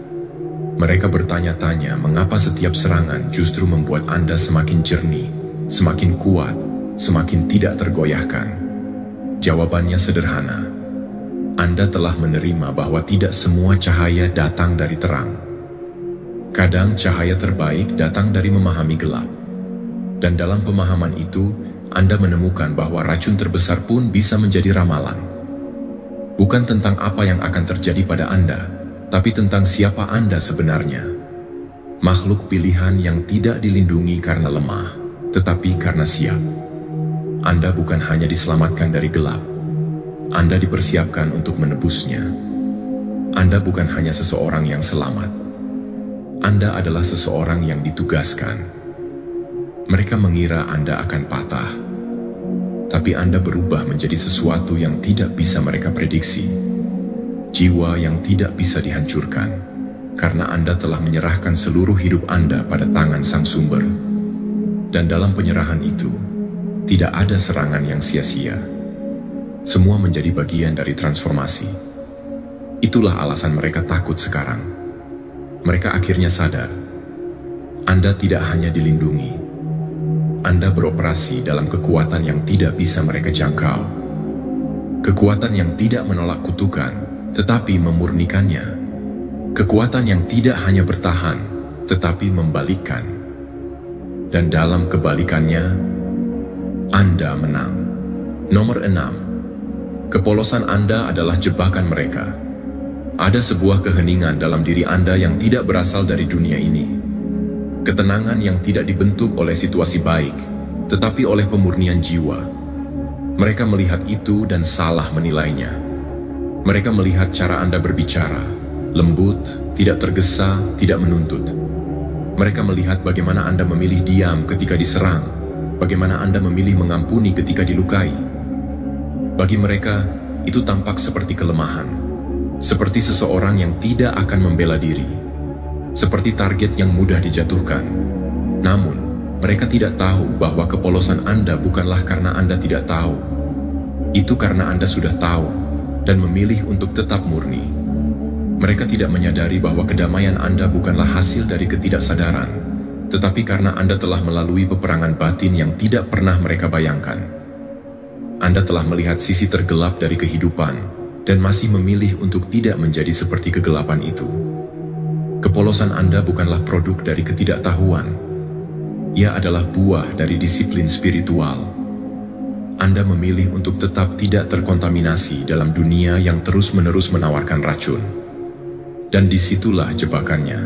Mereka bertanya-tanya mengapa setiap serangan justru membuat Anda semakin jernih, semakin kuat, semakin tidak tergoyahkan. Jawabannya sederhana. Anda telah menerima bahwa tidak semua cahaya datang dari terang. Kadang cahaya terbaik datang dari memahami gelap. Dan dalam pemahaman itu, Anda menemukan bahwa racun terbesar pun bisa menjadi ramalan. Bukan tentang apa yang akan terjadi pada Anda, tapi tentang siapa Anda sebenarnya. Makhluk pilihan yang tidak dilindungi karena lemah, tetapi karena siap. Anda bukan hanya diselamatkan dari gelap, Anda dipersiapkan untuk menebusnya. Anda bukan hanya seseorang yang selamat, Anda adalah seseorang yang ditugaskan. Mereka mengira Anda akan patah, tapi Anda berubah menjadi sesuatu yang tidak bisa mereka prediksi. Jiwa yang tidak bisa dihancurkan, karena Anda telah menyerahkan seluruh hidup Anda pada tangan Sang Sumber. Dan dalam penyerahan itu, tidak ada serangan yang sia-sia. Semua menjadi bagian dari transformasi. Itulah alasan mereka takut sekarang. Mereka akhirnya sadar, Anda tidak hanya dilindungi, Anda beroperasi dalam kekuatan yang tidak bisa mereka jangkau. Kekuatan yang tidak menolak kutukan, tetapi memurnikannya. Kekuatan yang tidak hanya bertahan, tetapi membalikkan. Dan dalam kebalikannya, Anda menang. Nomor 6. Kepolosan Anda adalah jebakan mereka. Ada sebuah keheningan dalam diri Anda yang tidak berasal dari dunia ini. Ketenangan yang tidak dibentuk oleh situasi baik, tetapi oleh pemurnian jiwa. Mereka melihat itu dan salah menilainya. Mereka melihat cara Anda berbicara, lembut, tidak tergesa, tidak menuntut. Mereka melihat bagaimana Anda memilih diam ketika diserang, bagaimana Anda memilih mengampuni ketika dilukai. Bagi mereka, itu tampak seperti kelemahan, seperti seseorang yang tidak akan membela diri, seperti target yang mudah dijatuhkan. Namun, mereka tidak tahu bahwa kepolosan Anda bukanlah karena Anda tidak tahu. Itu karena Anda sudah tahu dan memilih untuk tetap murni. Mereka tidak menyadari bahwa kedamaian Anda bukanlah hasil dari ketidaksadaran, tetapi karena Anda telah melalui peperangan batin yang tidak pernah mereka bayangkan. Anda telah melihat sisi tergelap dari kehidupan dan masih memilih untuk tidak menjadi seperti kegelapan itu. Kepolosan Anda bukanlah produk dari ketidaktahuan. Ia adalah buah dari disiplin spiritual. Anda memilih untuk tetap tidak terkontaminasi dalam dunia yang terus-menerus menawarkan racun. Dan disitulah jebakannya.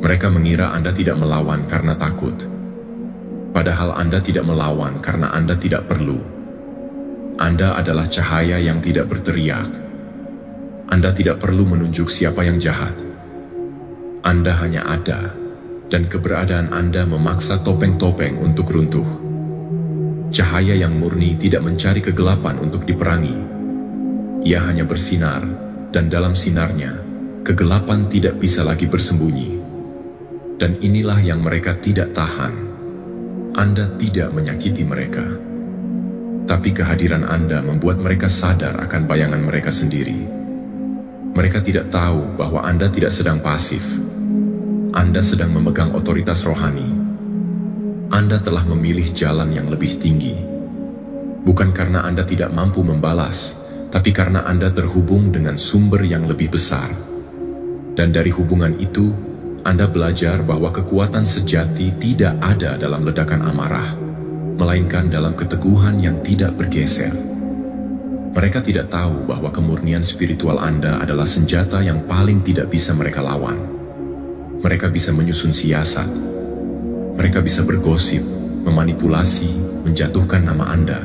Mereka mengira Anda tidak melawan karena takut. Padahal Anda tidak melawan karena Anda tidak perlu. Anda adalah cahaya yang tidak berteriak. Anda tidak perlu menunjuk siapa yang jahat. Anda hanya ada, dan keberadaan Anda memaksa topeng-topeng untuk runtuh. Cahaya yang murni tidak mencari kegelapan untuk diperangi. Ia hanya bersinar, dan dalam sinarnya, kegelapan tidak bisa lagi bersembunyi. Dan inilah yang mereka tidak tahan. Anda tidak menyakiti mereka. Tapi kehadiran Anda membuat mereka sadar akan bayangan mereka sendiri. Mereka tidak tahu bahwa Anda tidak sedang pasif. Anda sedang memegang otoritas rohani. Anda telah memilih jalan yang lebih tinggi. Bukan karena Anda tidak mampu membalas, tapi karena Anda terhubung dengan sumber yang lebih besar. Dan dari hubungan itu, Anda belajar bahwa kekuatan sejati tidak ada dalam ledakan amarah, melainkan dalam keteguhan yang tidak bergeser. Mereka tidak tahu bahwa kemurnian spiritual Anda adalah senjata yang paling tidak bisa mereka lawan. Mereka bisa menyusun siasat. Mereka bisa bergosip, memanipulasi, menjatuhkan nama Anda.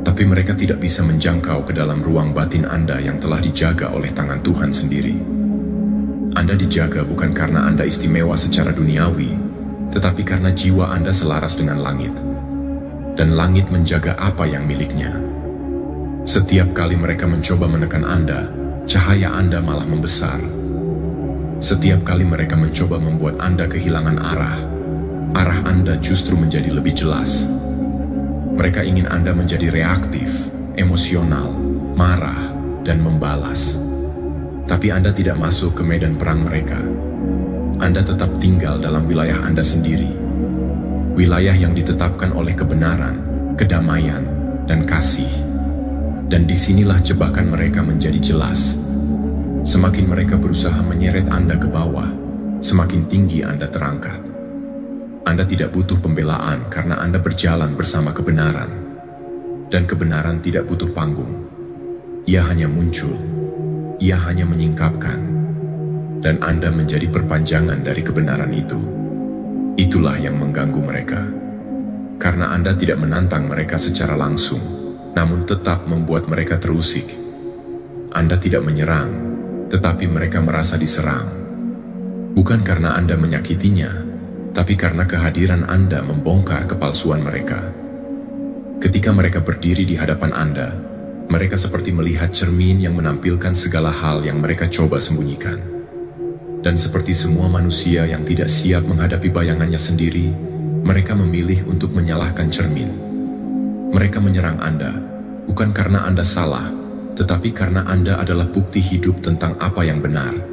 Tapi mereka tidak bisa menjangkau ke dalam ruang batin Anda yang telah dijaga oleh tangan Tuhan sendiri. Anda dijaga bukan karena Anda istimewa secara duniawi, tetapi karena jiwa Anda selaras dengan langit. Dan langit menjaga apa yang miliknya. Setiap kali mereka mencoba menekan Anda, cahaya Anda malah membesar. Setiap kali mereka mencoba membuat Anda kehilangan arah Anda justru menjadi lebih jelas. Mereka ingin Anda menjadi reaktif, emosional, marah, dan membalas. Tapi Anda tidak masuk ke medan perang mereka. Anda tetap tinggal dalam wilayah Anda sendiri. Wilayah yang ditetapkan oleh kebenaran, kedamaian, dan kasih. Dan disinilah jebakan mereka menjadi jelas. Semakin mereka berusaha menyeret Anda ke bawah, semakin tinggi Anda terangkat. Anda tidak butuh pembelaan karena Anda berjalan bersama kebenaran. Dan kebenaran tidak butuh panggung. Ia hanya muncul. Ia hanya menyingkapkan. Dan Anda menjadi perpanjangan dari kebenaran itu. Itulah yang mengganggu mereka. Karena Anda tidak menantang mereka secara langsung, namun tetap membuat mereka terusik. Anda tidak menyerang, tetapi mereka merasa diserang. Bukan karena Anda menyakitinya, tapi karena kehadiran Anda membongkar kepalsuan mereka. Ketika mereka berdiri di hadapan Anda, mereka seperti melihat cermin yang menampilkan segala hal yang mereka coba sembunyikan. Dan seperti semua manusia yang tidak siap menghadapi bayangannya sendiri, mereka memilih untuk menyalahkan cermin. Mereka menyerang Anda, bukan karena Anda salah, tetapi karena Anda adalah bukti hidup tentang apa yang benar.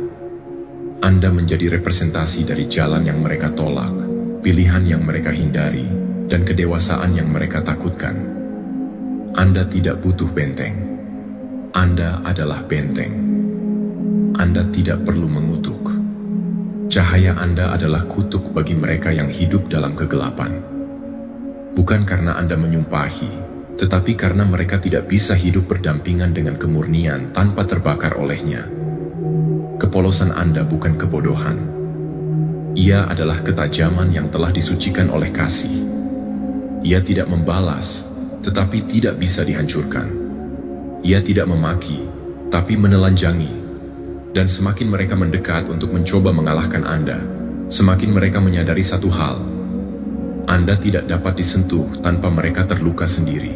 Anda menjadi representasi dari jalan yang mereka tolak, pilihan yang mereka hindari, dan kedewasaan yang mereka takutkan. Anda tidak butuh benteng. Anda adalah benteng. Anda tidak perlu mengutuk. Cahaya Anda adalah kutuk bagi mereka yang hidup dalam kegelapan. Bukan karena Anda menyumpahi, tetapi karena mereka tidak bisa hidup berdampingan dengan kemurnian tanpa terbakar olehnya. Kepolosan Anda bukan kebodohan. Ia adalah ketajaman yang telah disucikan oleh kasih. Ia tidak membalas, tetapi tidak bisa dihancurkan. Ia tidak memaki, tapi menelanjangi. Dan semakin mereka mendekat untuk mencoba mengalahkan Anda, semakin mereka menyadari satu hal. Anda tidak dapat disentuh tanpa mereka terluka sendiri.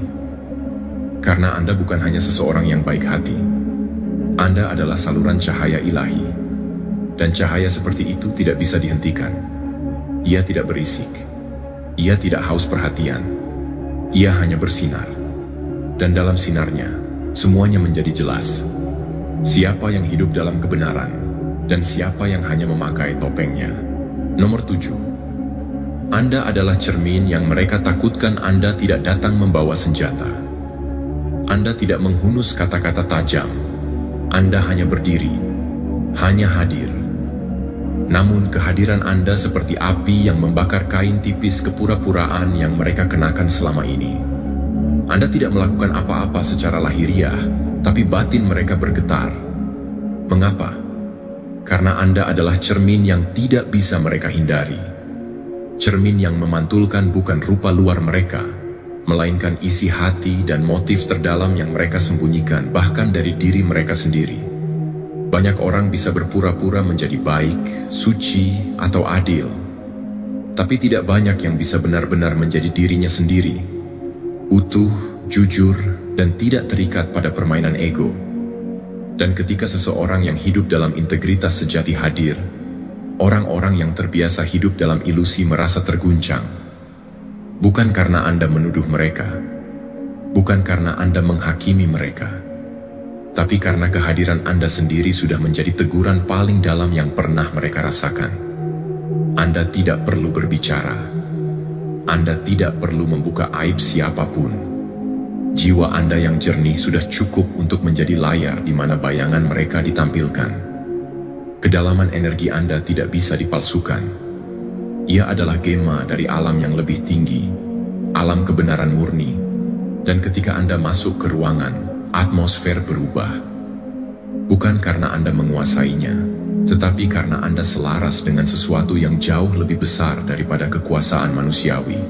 Karena Anda bukan hanya seseorang yang baik hati. Anda adalah saluran cahaya ilahi. Dan cahaya seperti itu tidak bisa dihentikan. Ia tidak berisik. Ia tidak haus perhatian. Ia hanya bersinar. Dan dalam sinarnya, semuanya menjadi jelas. Siapa yang hidup dalam kebenaran, dan siapa yang hanya memakai topengnya. Nomor 7. Anda adalah cermin yang mereka takutkan. Anda tidak datang membawa senjata. Anda tidak menghunus kata-kata tajam. Anda hanya berdiri, hanya hadir. Namun kehadiran Anda seperti api yang membakar kain tipis kepura-puraan yang mereka kenakan selama ini. Anda tidak melakukan apa-apa secara lahiriah, tapi batin mereka bergetar. Mengapa? Karena Anda adalah cermin yang tidak bisa mereka hindari. Cermin yang memantulkan bukan rupa luar mereka, melainkan isi hati dan motif terdalam yang mereka sembunyikan bahkan dari diri mereka sendiri. Banyak orang bisa berpura-pura menjadi baik, suci, atau adil. Tapi tidak banyak yang bisa benar-benar menjadi dirinya sendiri. Utuh, jujur, dan tidak terikat pada permainan ego. Dan ketika seseorang yang hidup dalam integritas sejati hadir, orang-orang yang terbiasa hidup dalam ilusi merasa terguncang. Bukan karena Anda menuduh mereka, bukan karena Anda menghakimi mereka, tapi karena kehadiran Anda sendiri sudah menjadi teguran paling dalam yang pernah mereka rasakan. Anda tidak perlu berbicara. Anda tidak perlu membuka aib siapapun. Jiwa Anda yang jernih sudah cukup untuk menjadi layar di mana bayangan mereka ditampilkan. Kedalaman energi Anda tidak bisa dipalsukan. Ia adalah gema dari alam yang lebih tinggi, alam kebenaran murni. Dan ketika Anda masuk ke ruangan, atmosfer berubah. Bukan karena Anda menguasainya, tetapi karena Anda selaras dengan sesuatu yang jauh lebih besar daripada kekuasaan manusiawi.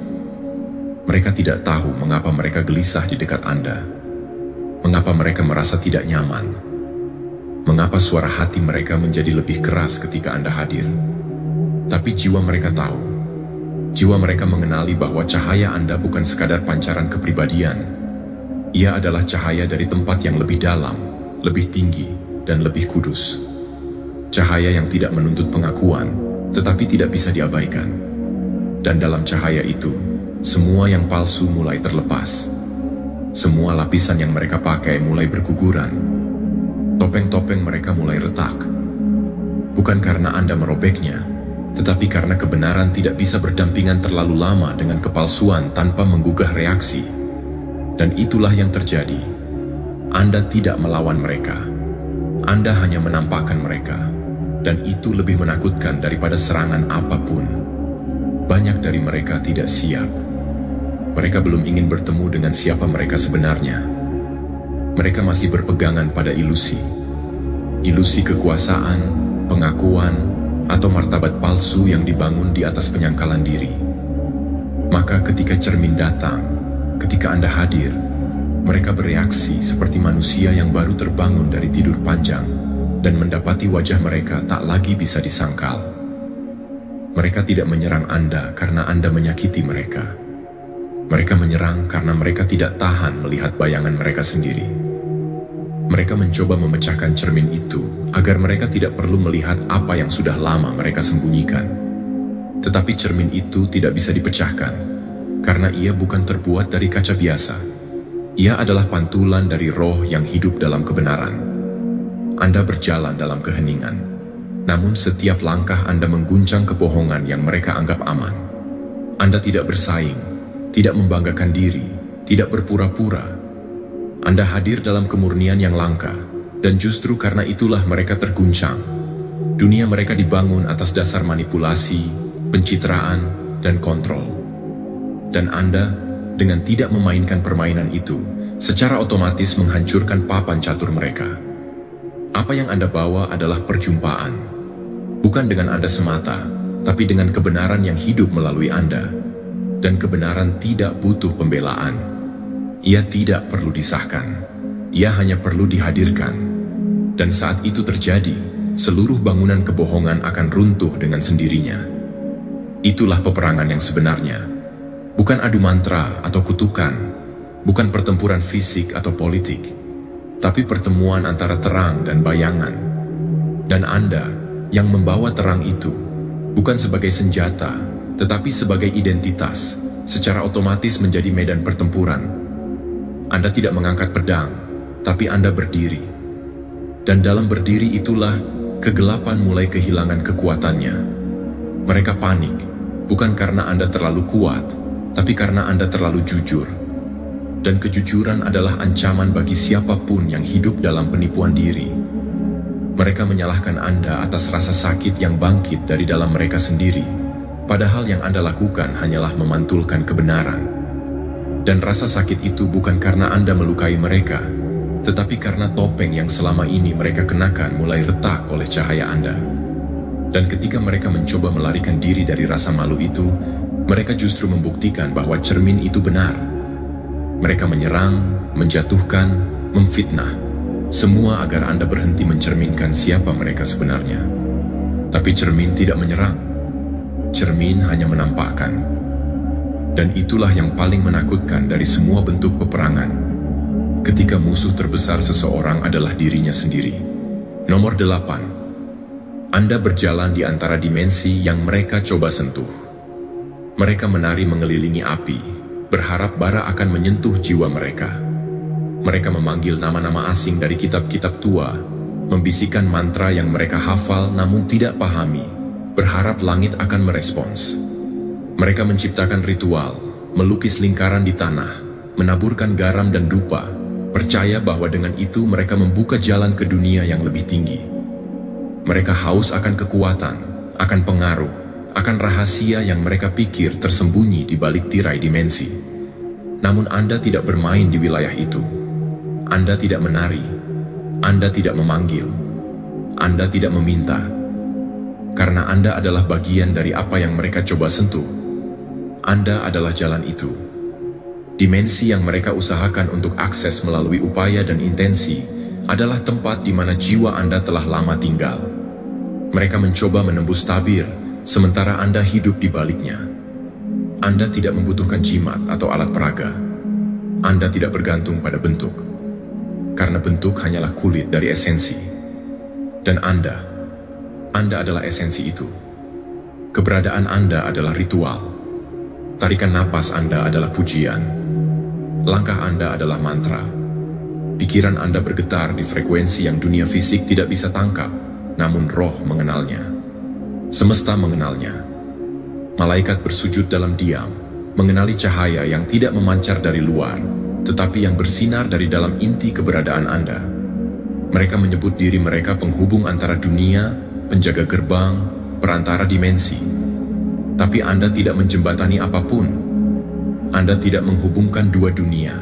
Mereka tidak tahu mengapa mereka gelisah di dekat Anda, mengapa mereka merasa tidak nyaman, mengapa suara hati mereka menjadi lebih keras ketika Anda hadir. Tapi jiwa mereka tahu, jiwa mereka mengenali bahwa cahaya Anda bukan sekadar pancaran kepribadian. Ia adalah cahaya dari tempat yang lebih dalam, lebih tinggi, dan lebih kudus. Cahaya yang tidak menuntut pengakuan, tetapi tidak bisa diabaikan. Dan dalam cahaya itu, semua yang palsu mulai terlepas. Semua lapisan yang mereka pakai mulai berguguran. Topeng-topeng mereka mulai retak. Bukan karena Anda merobeknya, tetapi karena kebenaran tidak bisa berdampingan terlalu lama dengan kepalsuan tanpa menggugah reaksi. Dan itulah yang terjadi. Anda tidak melawan mereka. Anda hanya menampakkan mereka. Dan itu lebih menakutkan daripada serangan apapun. Banyak dari mereka tidak siap. Mereka belum ingin bertemu dengan siapa mereka sebenarnya. Mereka masih berpegangan pada ilusi. Ilusi kekuasaan, pengakuan, atau martabat palsu yang dibangun di atas penyangkalan diri. Maka ketika cermin datang, ketika Anda hadir, mereka bereaksi seperti manusia yang baru terbangun dari tidur panjang dan mendapati wajah mereka tak lagi bisa disangkal. Mereka tidak menyerang Anda karena Anda menyakiti mereka. Mereka menyerang karena mereka tidak tahan melihat bayangan mereka sendiri. Mereka mencoba memecahkan cermin itu agar mereka tidak perlu melihat apa yang sudah lama mereka sembunyikan. Tetapi cermin itu tidak bisa dipecahkan, karena ia bukan terbuat dari kaca biasa. Ia adalah pantulan dari roh yang hidup dalam kebenaran. Anda berjalan dalam keheningan, namun setiap langkah Anda mengguncang kebohongan yang mereka anggap aman. Anda tidak bersaing, tidak membanggakan diri, tidak berpura-pura. Anda hadir dalam kemurnian yang langka, dan justru karena itulah mereka terguncang. Dunia mereka dibangun atas dasar manipulasi, pencitraan, dan kontrol. Dan Anda, dengan tidak memainkan permainan itu, secara otomatis menghancurkan papan catur mereka. Apa yang Anda bawa adalah perjumpaan. Bukan dengan Anda semata, tapi dengan kebenaran yang hidup melalui Anda. Dan kebenaran tidak butuh pembelaan. Ia tidak perlu disahkan. Ia hanya perlu dihadirkan. Dan saat itu terjadi, seluruh bangunan kebohongan akan runtuh dengan sendirinya. Itulah peperangan yang sebenarnya. Bukan adu mantra atau kutukan, bukan pertempuran fisik atau politik, tapi pertemuan antara terang dan bayangan. Dan Anda yang membawa terang itu, bukan sebagai senjata, tetapi sebagai identitas, secara otomatis menjadi medan pertempuran. Anda tidak mengangkat pedang, tapi Anda berdiri. Dan dalam berdiri itulah, kegelapan mulai kehilangan kekuatannya. Mereka panik, bukan karena Anda terlalu kuat, tapi karena Anda terlalu jujur. Dan kejujuran adalah ancaman bagi siapapun yang hidup dalam penipuan diri. Mereka menyalahkan Anda atas rasa sakit yang bangkit dari dalam mereka sendiri, padahal yang Anda lakukan hanyalah memantulkan kebenaran. Dan rasa sakit itu bukan karena Anda melukai mereka, tetapi karena topeng yang selama ini mereka kenakan mulai retak oleh cahaya Anda. Dan ketika mereka mencoba melarikan diri dari rasa malu itu, mereka justru membuktikan bahwa cermin itu benar. Mereka menyerang, menjatuhkan, memfitnah, semua agar Anda berhenti mencerminkan siapa mereka sebenarnya. Tapi cermin tidak menyerang. Cermin hanya menampakkan. Dan itulah yang paling menakutkan dari semua bentuk peperangan. Ketika musuh terbesar seseorang adalah dirinya sendiri. Nomor 8. Anda berjalan di antara dimensi yang mereka coba sentuh. Mereka menari mengelilingi api, berharap bara akan menyentuh jiwa mereka. Mereka memanggil nama-nama asing dari kitab-kitab tua, membisikkan mantra yang mereka hafal namun tidak pahami, berharap langit akan merespons. Mereka menciptakan ritual, melukis lingkaran di tanah, menaburkan garam dan dupa, percaya bahwa dengan itu mereka membuka jalan ke dunia yang lebih tinggi. Mereka haus akan kekuatan, akan pengaruh, akan rahasia yang mereka pikir tersembunyi di balik tirai dimensi. Namun Anda tidak bermain di wilayah itu. Anda tidak menari. Anda tidak memanggil. Anda tidak meminta. Karena Anda adalah bagian dari apa yang mereka coba sentuh. Anda adalah jalan itu. Dimensi yang mereka usahakan untuk akses melalui upaya dan intensi adalah tempat di mana jiwa Anda telah lama tinggal. Mereka mencoba menembus tabir, sementara Anda hidup di baliknya. Anda tidak membutuhkan jimat atau alat peraga. Anda tidak bergantung pada bentuk. Karena bentuk hanyalah kulit dari esensi. Dan Anda adalah esensi itu. Keberadaan Anda adalah ritual. Tarikan napas Anda adalah pujian. Langkah Anda adalah mantra. Pikiran Anda bergetar di frekuensi yang dunia fisik tidak bisa tangkap, namun roh mengenalnya. Semesta mengenalnya. Malaikat bersujud dalam diam, mengenali cahaya yang tidak memancar dari luar, tetapi yang bersinar dari dalam inti keberadaan Anda. Mereka menyebut diri mereka penghubung antara dunia, penjaga gerbang, perantara dimensi. Tapi Anda tidak menjembatani apapun. Anda tidak menghubungkan dua dunia.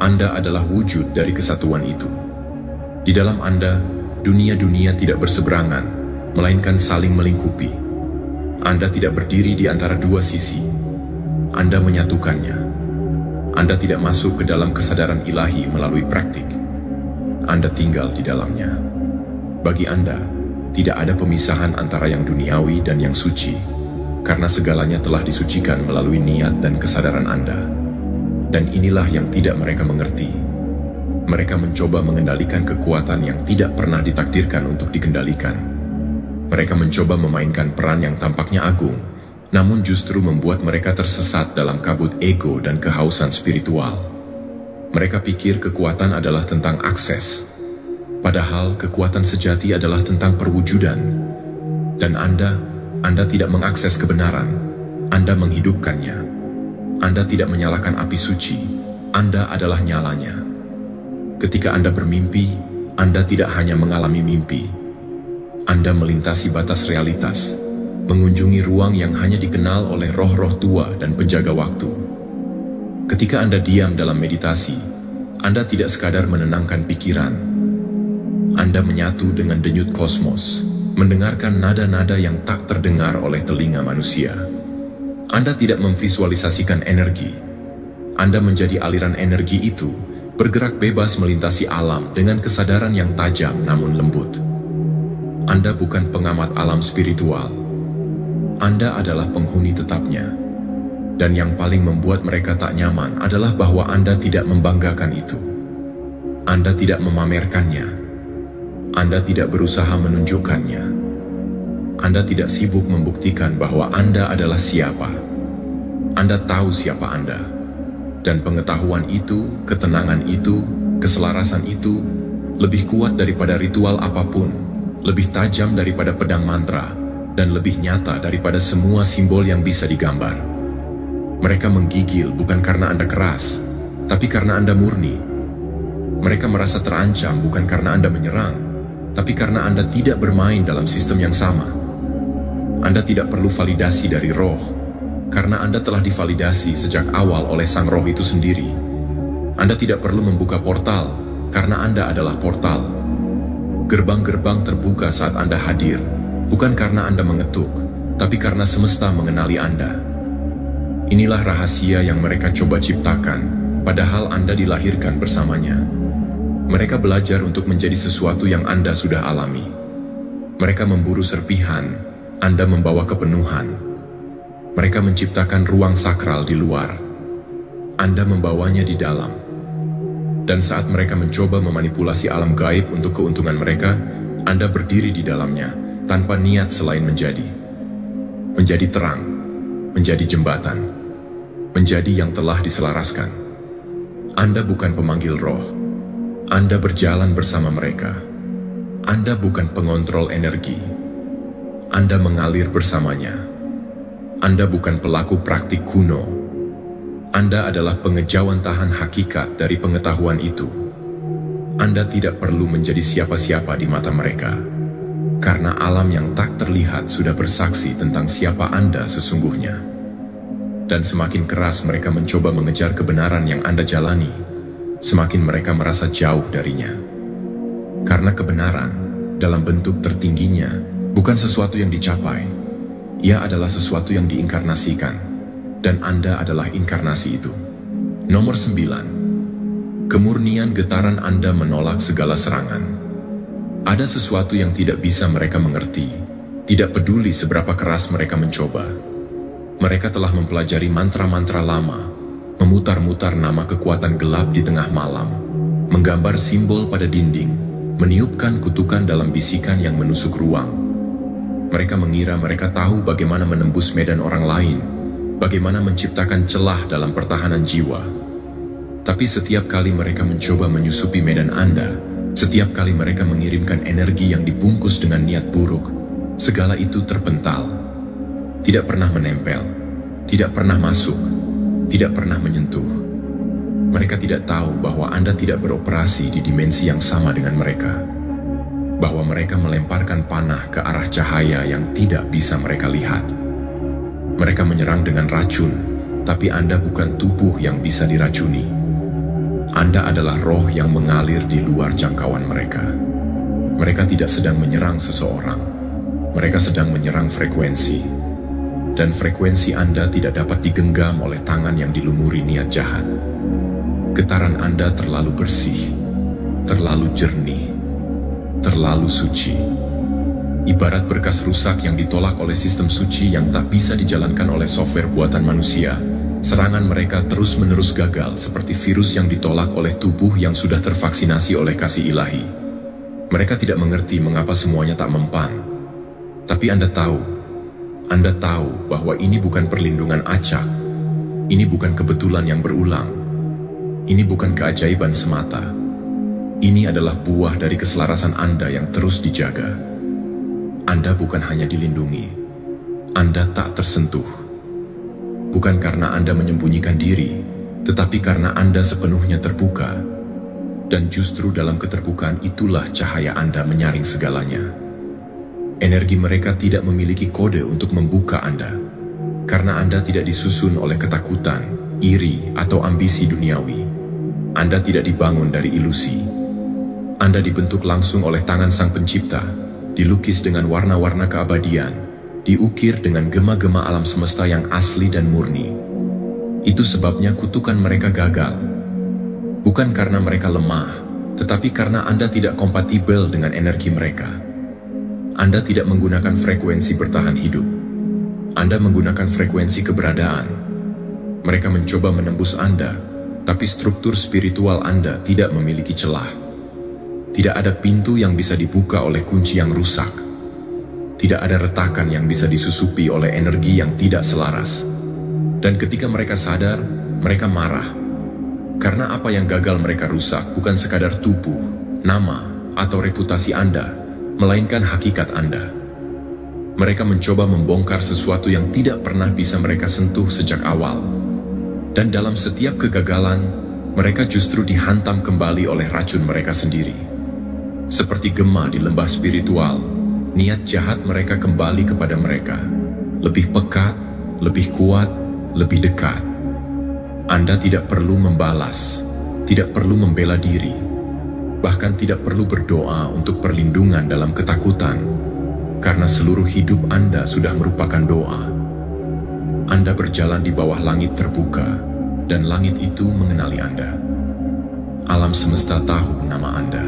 Anda adalah wujud dari kesatuan itu. Di dalam Anda, dunia-dunia tidak berseberangan, melainkan saling melingkupi. Anda tidak berdiri di antara dua sisi. Anda menyatukannya. Anda tidak masuk ke dalam kesadaran ilahi melalui praktik. Anda tinggal di dalamnya. Bagi Anda, tidak ada pemisahan antara yang duniawi dan yang suci. Karena segalanya telah disucikan melalui niat dan kesadaran Anda. Dan inilah yang tidak mereka mengerti. Mereka mencoba mengendalikan kekuatan yang tidak pernah ditakdirkan untuk dikendalikan. Mereka mencoba memainkan peran yang tampaknya agung, namun justru membuat mereka tersesat dalam kabut ego dan kehausan spiritual. Mereka pikir kekuatan adalah tentang akses, padahal kekuatan sejati adalah tentang perwujudan. Dan Anda tidak mengakses kebenaran, Anda menghidupkannya. Anda tidak menyalakan api suci, Anda adalah nyalanya. Ketika Anda bermimpi, Anda tidak hanya mengalami mimpi. Anda melintasi batas realitas, mengunjungi ruang yang hanya dikenal oleh roh-roh tua dan penjaga waktu. Ketika Anda diam dalam meditasi, Anda tidak sekadar menenangkan pikiran. Anda menyatu dengan denyut kosmos, mendengarkan nada-nada yang tak terdengar oleh telinga manusia. Anda tidak memvisualisasikan energi. Anda menjadi aliran energi itu, bergerak bebas melintasi alam dengan kesadaran yang tajam namun lembut. Anda bukan pengamat alam spiritual. Anda adalah penghuni tetapnya. Dan yang paling membuat mereka tak nyaman adalah bahwa Anda tidak membanggakan itu. Anda tidak memamerkannya. Anda tidak berusaha menunjukkannya. Anda tidak sibuk membuktikan bahwa Anda adalah siapa. Anda tahu siapa Anda. Dan pengetahuan itu, ketenangan itu, keselarasan itu, lebih kuat daripada ritual apapun, lebih tajam daripada pedang mantra, dan lebih nyata daripada semua simbol yang bisa digambar. Mereka menggigil bukan karena Anda keras, tapi karena Anda murni. Mereka merasa terancam bukan karena Anda menyerang, tapi karena Anda tidak bermain dalam sistem yang sama. Anda tidak perlu validasi dari roh, karena Anda telah divalidasi sejak awal oleh sang roh itu sendiri. Anda tidak perlu membuka portal, karena Anda adalah portal. Gerbang-gerbang terbuka saat Anda hadir, bukan karena Anda mengetuk, tapi karena semesta mengenali Anda. Inilah rahasia yang mereka coba ciptakan, padahal Anda dilahirkan bersamanya. Mereka belajar untuk menjadi sesuatu yang Anda sudah alami. Mereka memburu serpihan, Anda membawa kepenuhan. Mereka menciptakan ruang sakral di luar. Anda membawanya di dalam. Dan saat mereka mencoba memanipulasi alam gaib untuk keuntungan mereka, Anda berdiri di dalamnya, tanpa niat selain menjadi. Menjadi terang, menjadi jembatan. menjadi yang telah diselaraskan. Anda bukan pemanggil roh. Anda berjalan bersama mereka. Anda bukan pengontrol energi. Anda mengalir bersamanya. Anda bukan pelaku praktik kuno. Anda adalah pengejauhan hakikat dari pengetahuan itu. Anda tidak perlu menjadi siapa-siapa di mata mereka, karena alam yang tak terlihat sudah bersaksi tentang siapa Anda sesungguhnya. Dan semakin keras mereka mencoba mengejar kebenaran yang Anda jalani, semakin mereka merasa jauh darinya. Karena kebenaran, dalam bentuk tertingginya, bukan sesuatu yang dicapai. Ia adalah sesuatu yang diinkarnasikan, dan Anda adalah inkarnasi itu. Nomor 9. Kemurnian getaran Anda menolak segala serangan. Ada sesuatu yang tidak bisa mereka mengerti, tidak peduli seberapa keras mereka mencoba. Mereka telah mempelajari mantra-mantra lama, memutar-mutar nama kekuatan gelap di tengah malam, menggambar simbol pada dinding, meniupkan kutukan dalam bisikan yang menusuk ruang. Mereka mengira mereka tahu bagaimana menembus medan orang lain, bagaimana menciptakan celah dalam pertahanan jiwa. Tapi setiap kali mereka mencoba menyusupi medan Anda, setiap kali mereka mengirimkan energi yang dibungkus dengan niat buruk, segala itu terpental. Tidak pernah menempel, tidak pernah masuk, tidak pernah menyentuh. Mereka tidak tahu bahwa Anda tidak beroperasi di dimensi yang sama dengan mereka, bahwa mereka melemparkan panah ke arah cahaya yang tidak bisa mereka lihat. Mereka menyerang dengan racun, tapi Anda bukan tubuh yang bisa diracuni. Anda adalah roh yang mengalir di luar jangkauan mereka. Mereka tidak sedang menyerang seseorang, mereka sedang menyerang frekuensi. Dan frekuensi Anda tidak dapat digenggam oleh tangan yang dilumuri niat jahat. Getaran Anda terlalu bersih, terlalu jernih, terlalu suci. Ibarat berkas rusak yang ditolak oleh sistem suci yang tak bisa dijalankan oleh software buatan manusia. Serangan mereka terus-menerus gagal seperti virus yang ditolak oleh tubuh yang sudah tervaksinasi oleh kasih ilahi. Mereka tidak mengerti mengapa semuanya tak mempan. Tapi Anda tahu bahwa ini bukan perlindungan acak, ini bukan kebetulan yang berulang, ini bukan keajaiban semata, ini adalah buah dari keselarasan Anda yang terus dijaga. Anda bukan hanya dilindungi, Anda tak tersentuh. Bukan karena Anda menyembunyikan diri, tetapi karena Anda sepenuhnya terbuka, dan justru dalam keterbukaan itulah cahaya Anda menyaring segalanya. Energi mereka tidak memiliki kode untuk membuka Anda, karena Anda tidak disusun oleh ketakutan, iri, atau ambisi duniawi. Anda tidak dibangun dari ilusi. Anda dibentuk langsung oleh tangan Sang Pencipta, dilukis dengan warna-warna keabadian, diukir dengan gema-gema alam semesta yang asli dan murni. Itu sebabnya kutukan mereka gagal. Bukan karena mereka lemah, tetapi karena Anda tidak kompatibel dengan energi mereka. Anda tidak menggunakan frekuensi bertahan hidup. Anda menggunakan frekuensi keberadaan. Mereka mencoba menembus Anda, tapi struktur spiritual Anda tidak memiliki celah. Tidak ada pintu yang bisa dibuka oleh kunci yang rusak. Tidak ada retakan yang bisa disusupi oleh energi yang tidak selaras. Dan ketika mereka sadar, mereka marah. Karena apa yang gagal mereka rusak bukan sekadar tubuh, nama, atau reputasi Anda, melainkan hakikat Anda. Mereka mencoba membongkar sesuatu yang tidak pernah bisa mereka sentuh sejak awal. Dan dalam setiap kegagalan, mereka justru dihantam kembali oleh racun mereka sendiri. Seperti gema di lembah spiritual, niat jahat mereka kembali kepada mereka. Lebih pekat, lebih kuat, lebih dekat. Anda tidak perlu membalas, tidak perlu membela diri, bahkan tidak perlu berdoa untuk perlindungan dalam ketakutan, karena seluruh hidup Anda sudah merupakan doa. Anda berjalan di bawah langit terbuka, dan langit itu mengenali Anda. Alam semesta tahu nama Anda.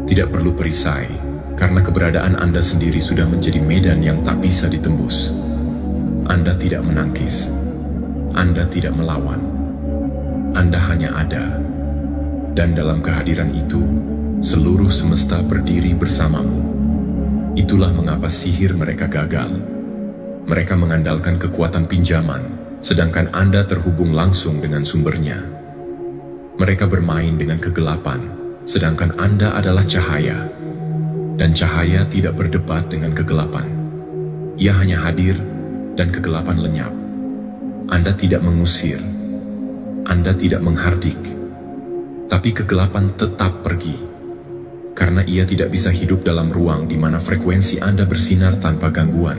Tidak perlu perisai, karena keberadaan Anda sendiri sudah menjadi medan yang tak bisa ditembus. Anda tidak menangkis, Anda tidak melawan, Anda hanya ada. Dan dalam kehadiran itu, seluruh semesta berdiri bersamamu. Itulah mengapa sihir mereka gagal. Mereka mengandalkan kekuatan pinjaman, sedangkan Anda terhubung langsung dengan sumbernya. Mereka bermain dengan kegelapan, sedangkan Anda adalah cahaya. Dan cahaya tidak berdebat dengan kegelapan. Ia hanya hadir dan kegelapan lenyap. Anda tidak mengusir, Anda tidak menghardik, tapi kegelapan tetap pergi. Karena ia tidak bisa hidup dalam ruang di mana frekuensi Anda bersinar tanpa gangguan.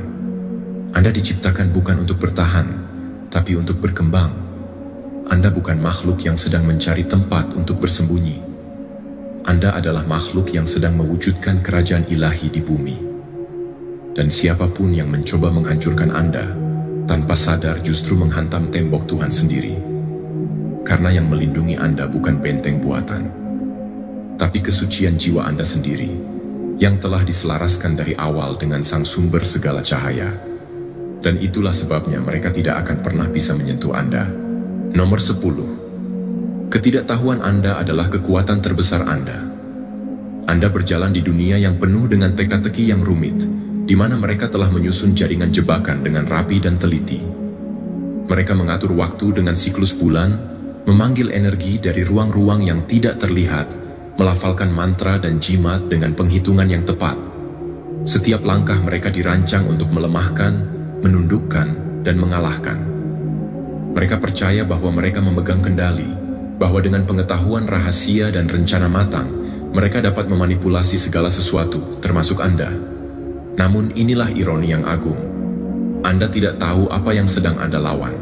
Anda diciptakan bukan untuk bertahan, tapi untuk berkembang. Anda bukan makhluk yang sedang mencari tempat untuk bersembunyi. Anda adalah makhluk yang sedang mewujudkan kerajaan ilahi di bumi. Dan siapapun yang mencoba menghancurkan Anda, tanpa sadar justru menghantam tembok Tuhan sendiri. Karena yang melindungi Anda bukan benteng buatan, tapi kesucian jiwa Anda sendiri, yang telah diselaraskan dari awal dengan sang sumber segala cahaya. Dan itulah sebabnya mereka tidak akan pernah bisa menyentuh Anda. Nomor 10. Ketidaktahuan Anda adalah kekuatan terbesar Anda. Anda berjalan di dunia yang penuh dengan teka-teki yang rumit, di mana mereka telah menyusun jaringan jebakan dengan rapi dan teliti. Mereka mengatur waktu dengan siklus bulan, memanggil energi dari ruang-ruang yang tidak terlihat, melafalkan mantra dan jimat dengan penghitungan yang tepat. Setiap langkah mereka dirancang untuk melemahkan, menundukkan, dan mengalahkan. Mereka percaya bahwa mereka memegang kendali, bahwa dengan pengetahuan rahasia dan rencana matang, mereka dapat memanipulasi segala sesuatu, termasuk Anda. Namun inilah ironi yang agung. Anda tidak tahu apa yang sedang Anda lawan.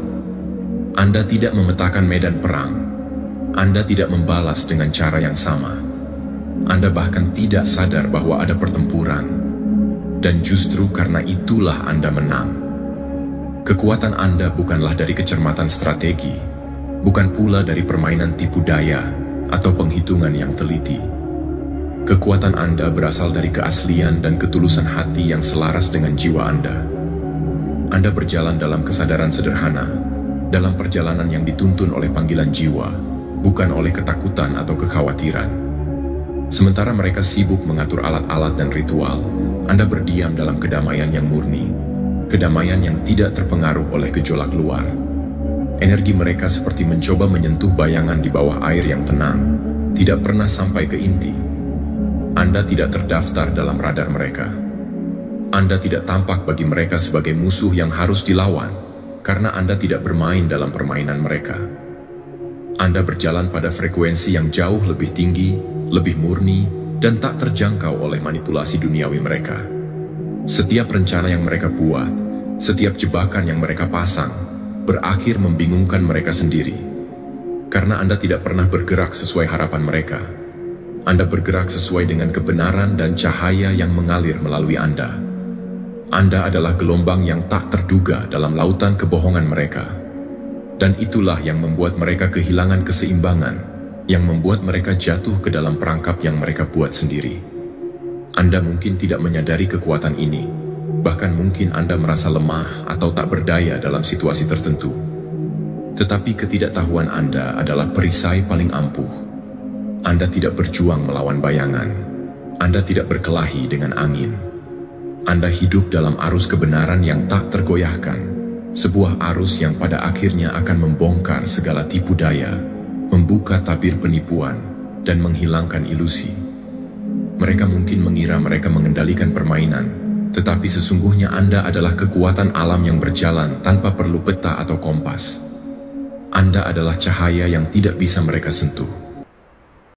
Anda tidak memetakan medan perang. Anda tidak membalas dengan cara yang sama. Anda bahkan tidak sadar bahwa ada pertempuran. Dan justru karena itulah Anda menang. Kekuatan Anda bukanlah dari kecermatan strategi, bukan pula dari permainan tipu daya atau penghitungan yang teliti. Kekuatan Anda berasal dari keaslian dan ketulusan hati yang selaras dengan jiwa Anda. Anda berjalan dalam kesadaran sederhana, dalam perjalanan yang dituntun oleh panggilan jiwa, bukan oleh ketakutan atau kekhawatiran. Sementara mereka sibuk mengatur alat-alat dan ritual, Anda berdiam dalam kedamaian yang murni. Kedamaian yang tidak terpengaruh oleh gejolak luar. Energi mereka seperti mencoba menyentuh bayangan di bawah air yang tenang, tidak pernah sampai ke inti. Anda tidak terdaftar dalam radar mereka. Anda tidak tampak bagi mereka sebagai musuh yang harus dilawan, karena Anda tidak bermain dalam permainan mereka. Anda berjalan pada frekuensi yang jauh lebih tinggi, lebih murni, dan tak terjangkau oleh manipulasi duniawi mereka. Setiap rencana yang mereka buat, setiap jebakan yang mereka pasang, berakhir membingungkan mereka sendiri. Karena Anda tidak pernah bergerak sesuai harapan mereka. Anda bergerak sesuai dengan kebenaran dan cahaya yang mengalir melalui Anda. Anda adalah gelombang yang tak terduga dalam lautan kebohongan mereka. Dan itulah yang membuat mereka kehilangan keseimbangan, yang membuat mereka jatuh ke dalam perangkap yang mereka buat sendiri. Anda mungkin tidak menyadari kekuatan ini, bahkan mungkin Anda merasa lemah atau tak berdaya dalam situasi tertentu. Tetapi ketidaktahuan Anda adalah perisai paling ampuh. Anda tidak berjuang melawan bayangan. Anda tidak berkelahi dengan angin. Anda hidup dalam arus kebenaran yang tak tergoyahkan, sebuah arus yang pada akhirnya akan membongkar segala tipu daya, membuka tabir penipuan, dan menghilangkan ilusi. Mereka mungkin mengira mereka mengendalikan permainan, tetapi sesungguhnya Anda adalah kekuatan alam yang berjalan tanpa perlu peta atau kompas. Anda adalah cahaya yang tidak bisa mereka sentuh.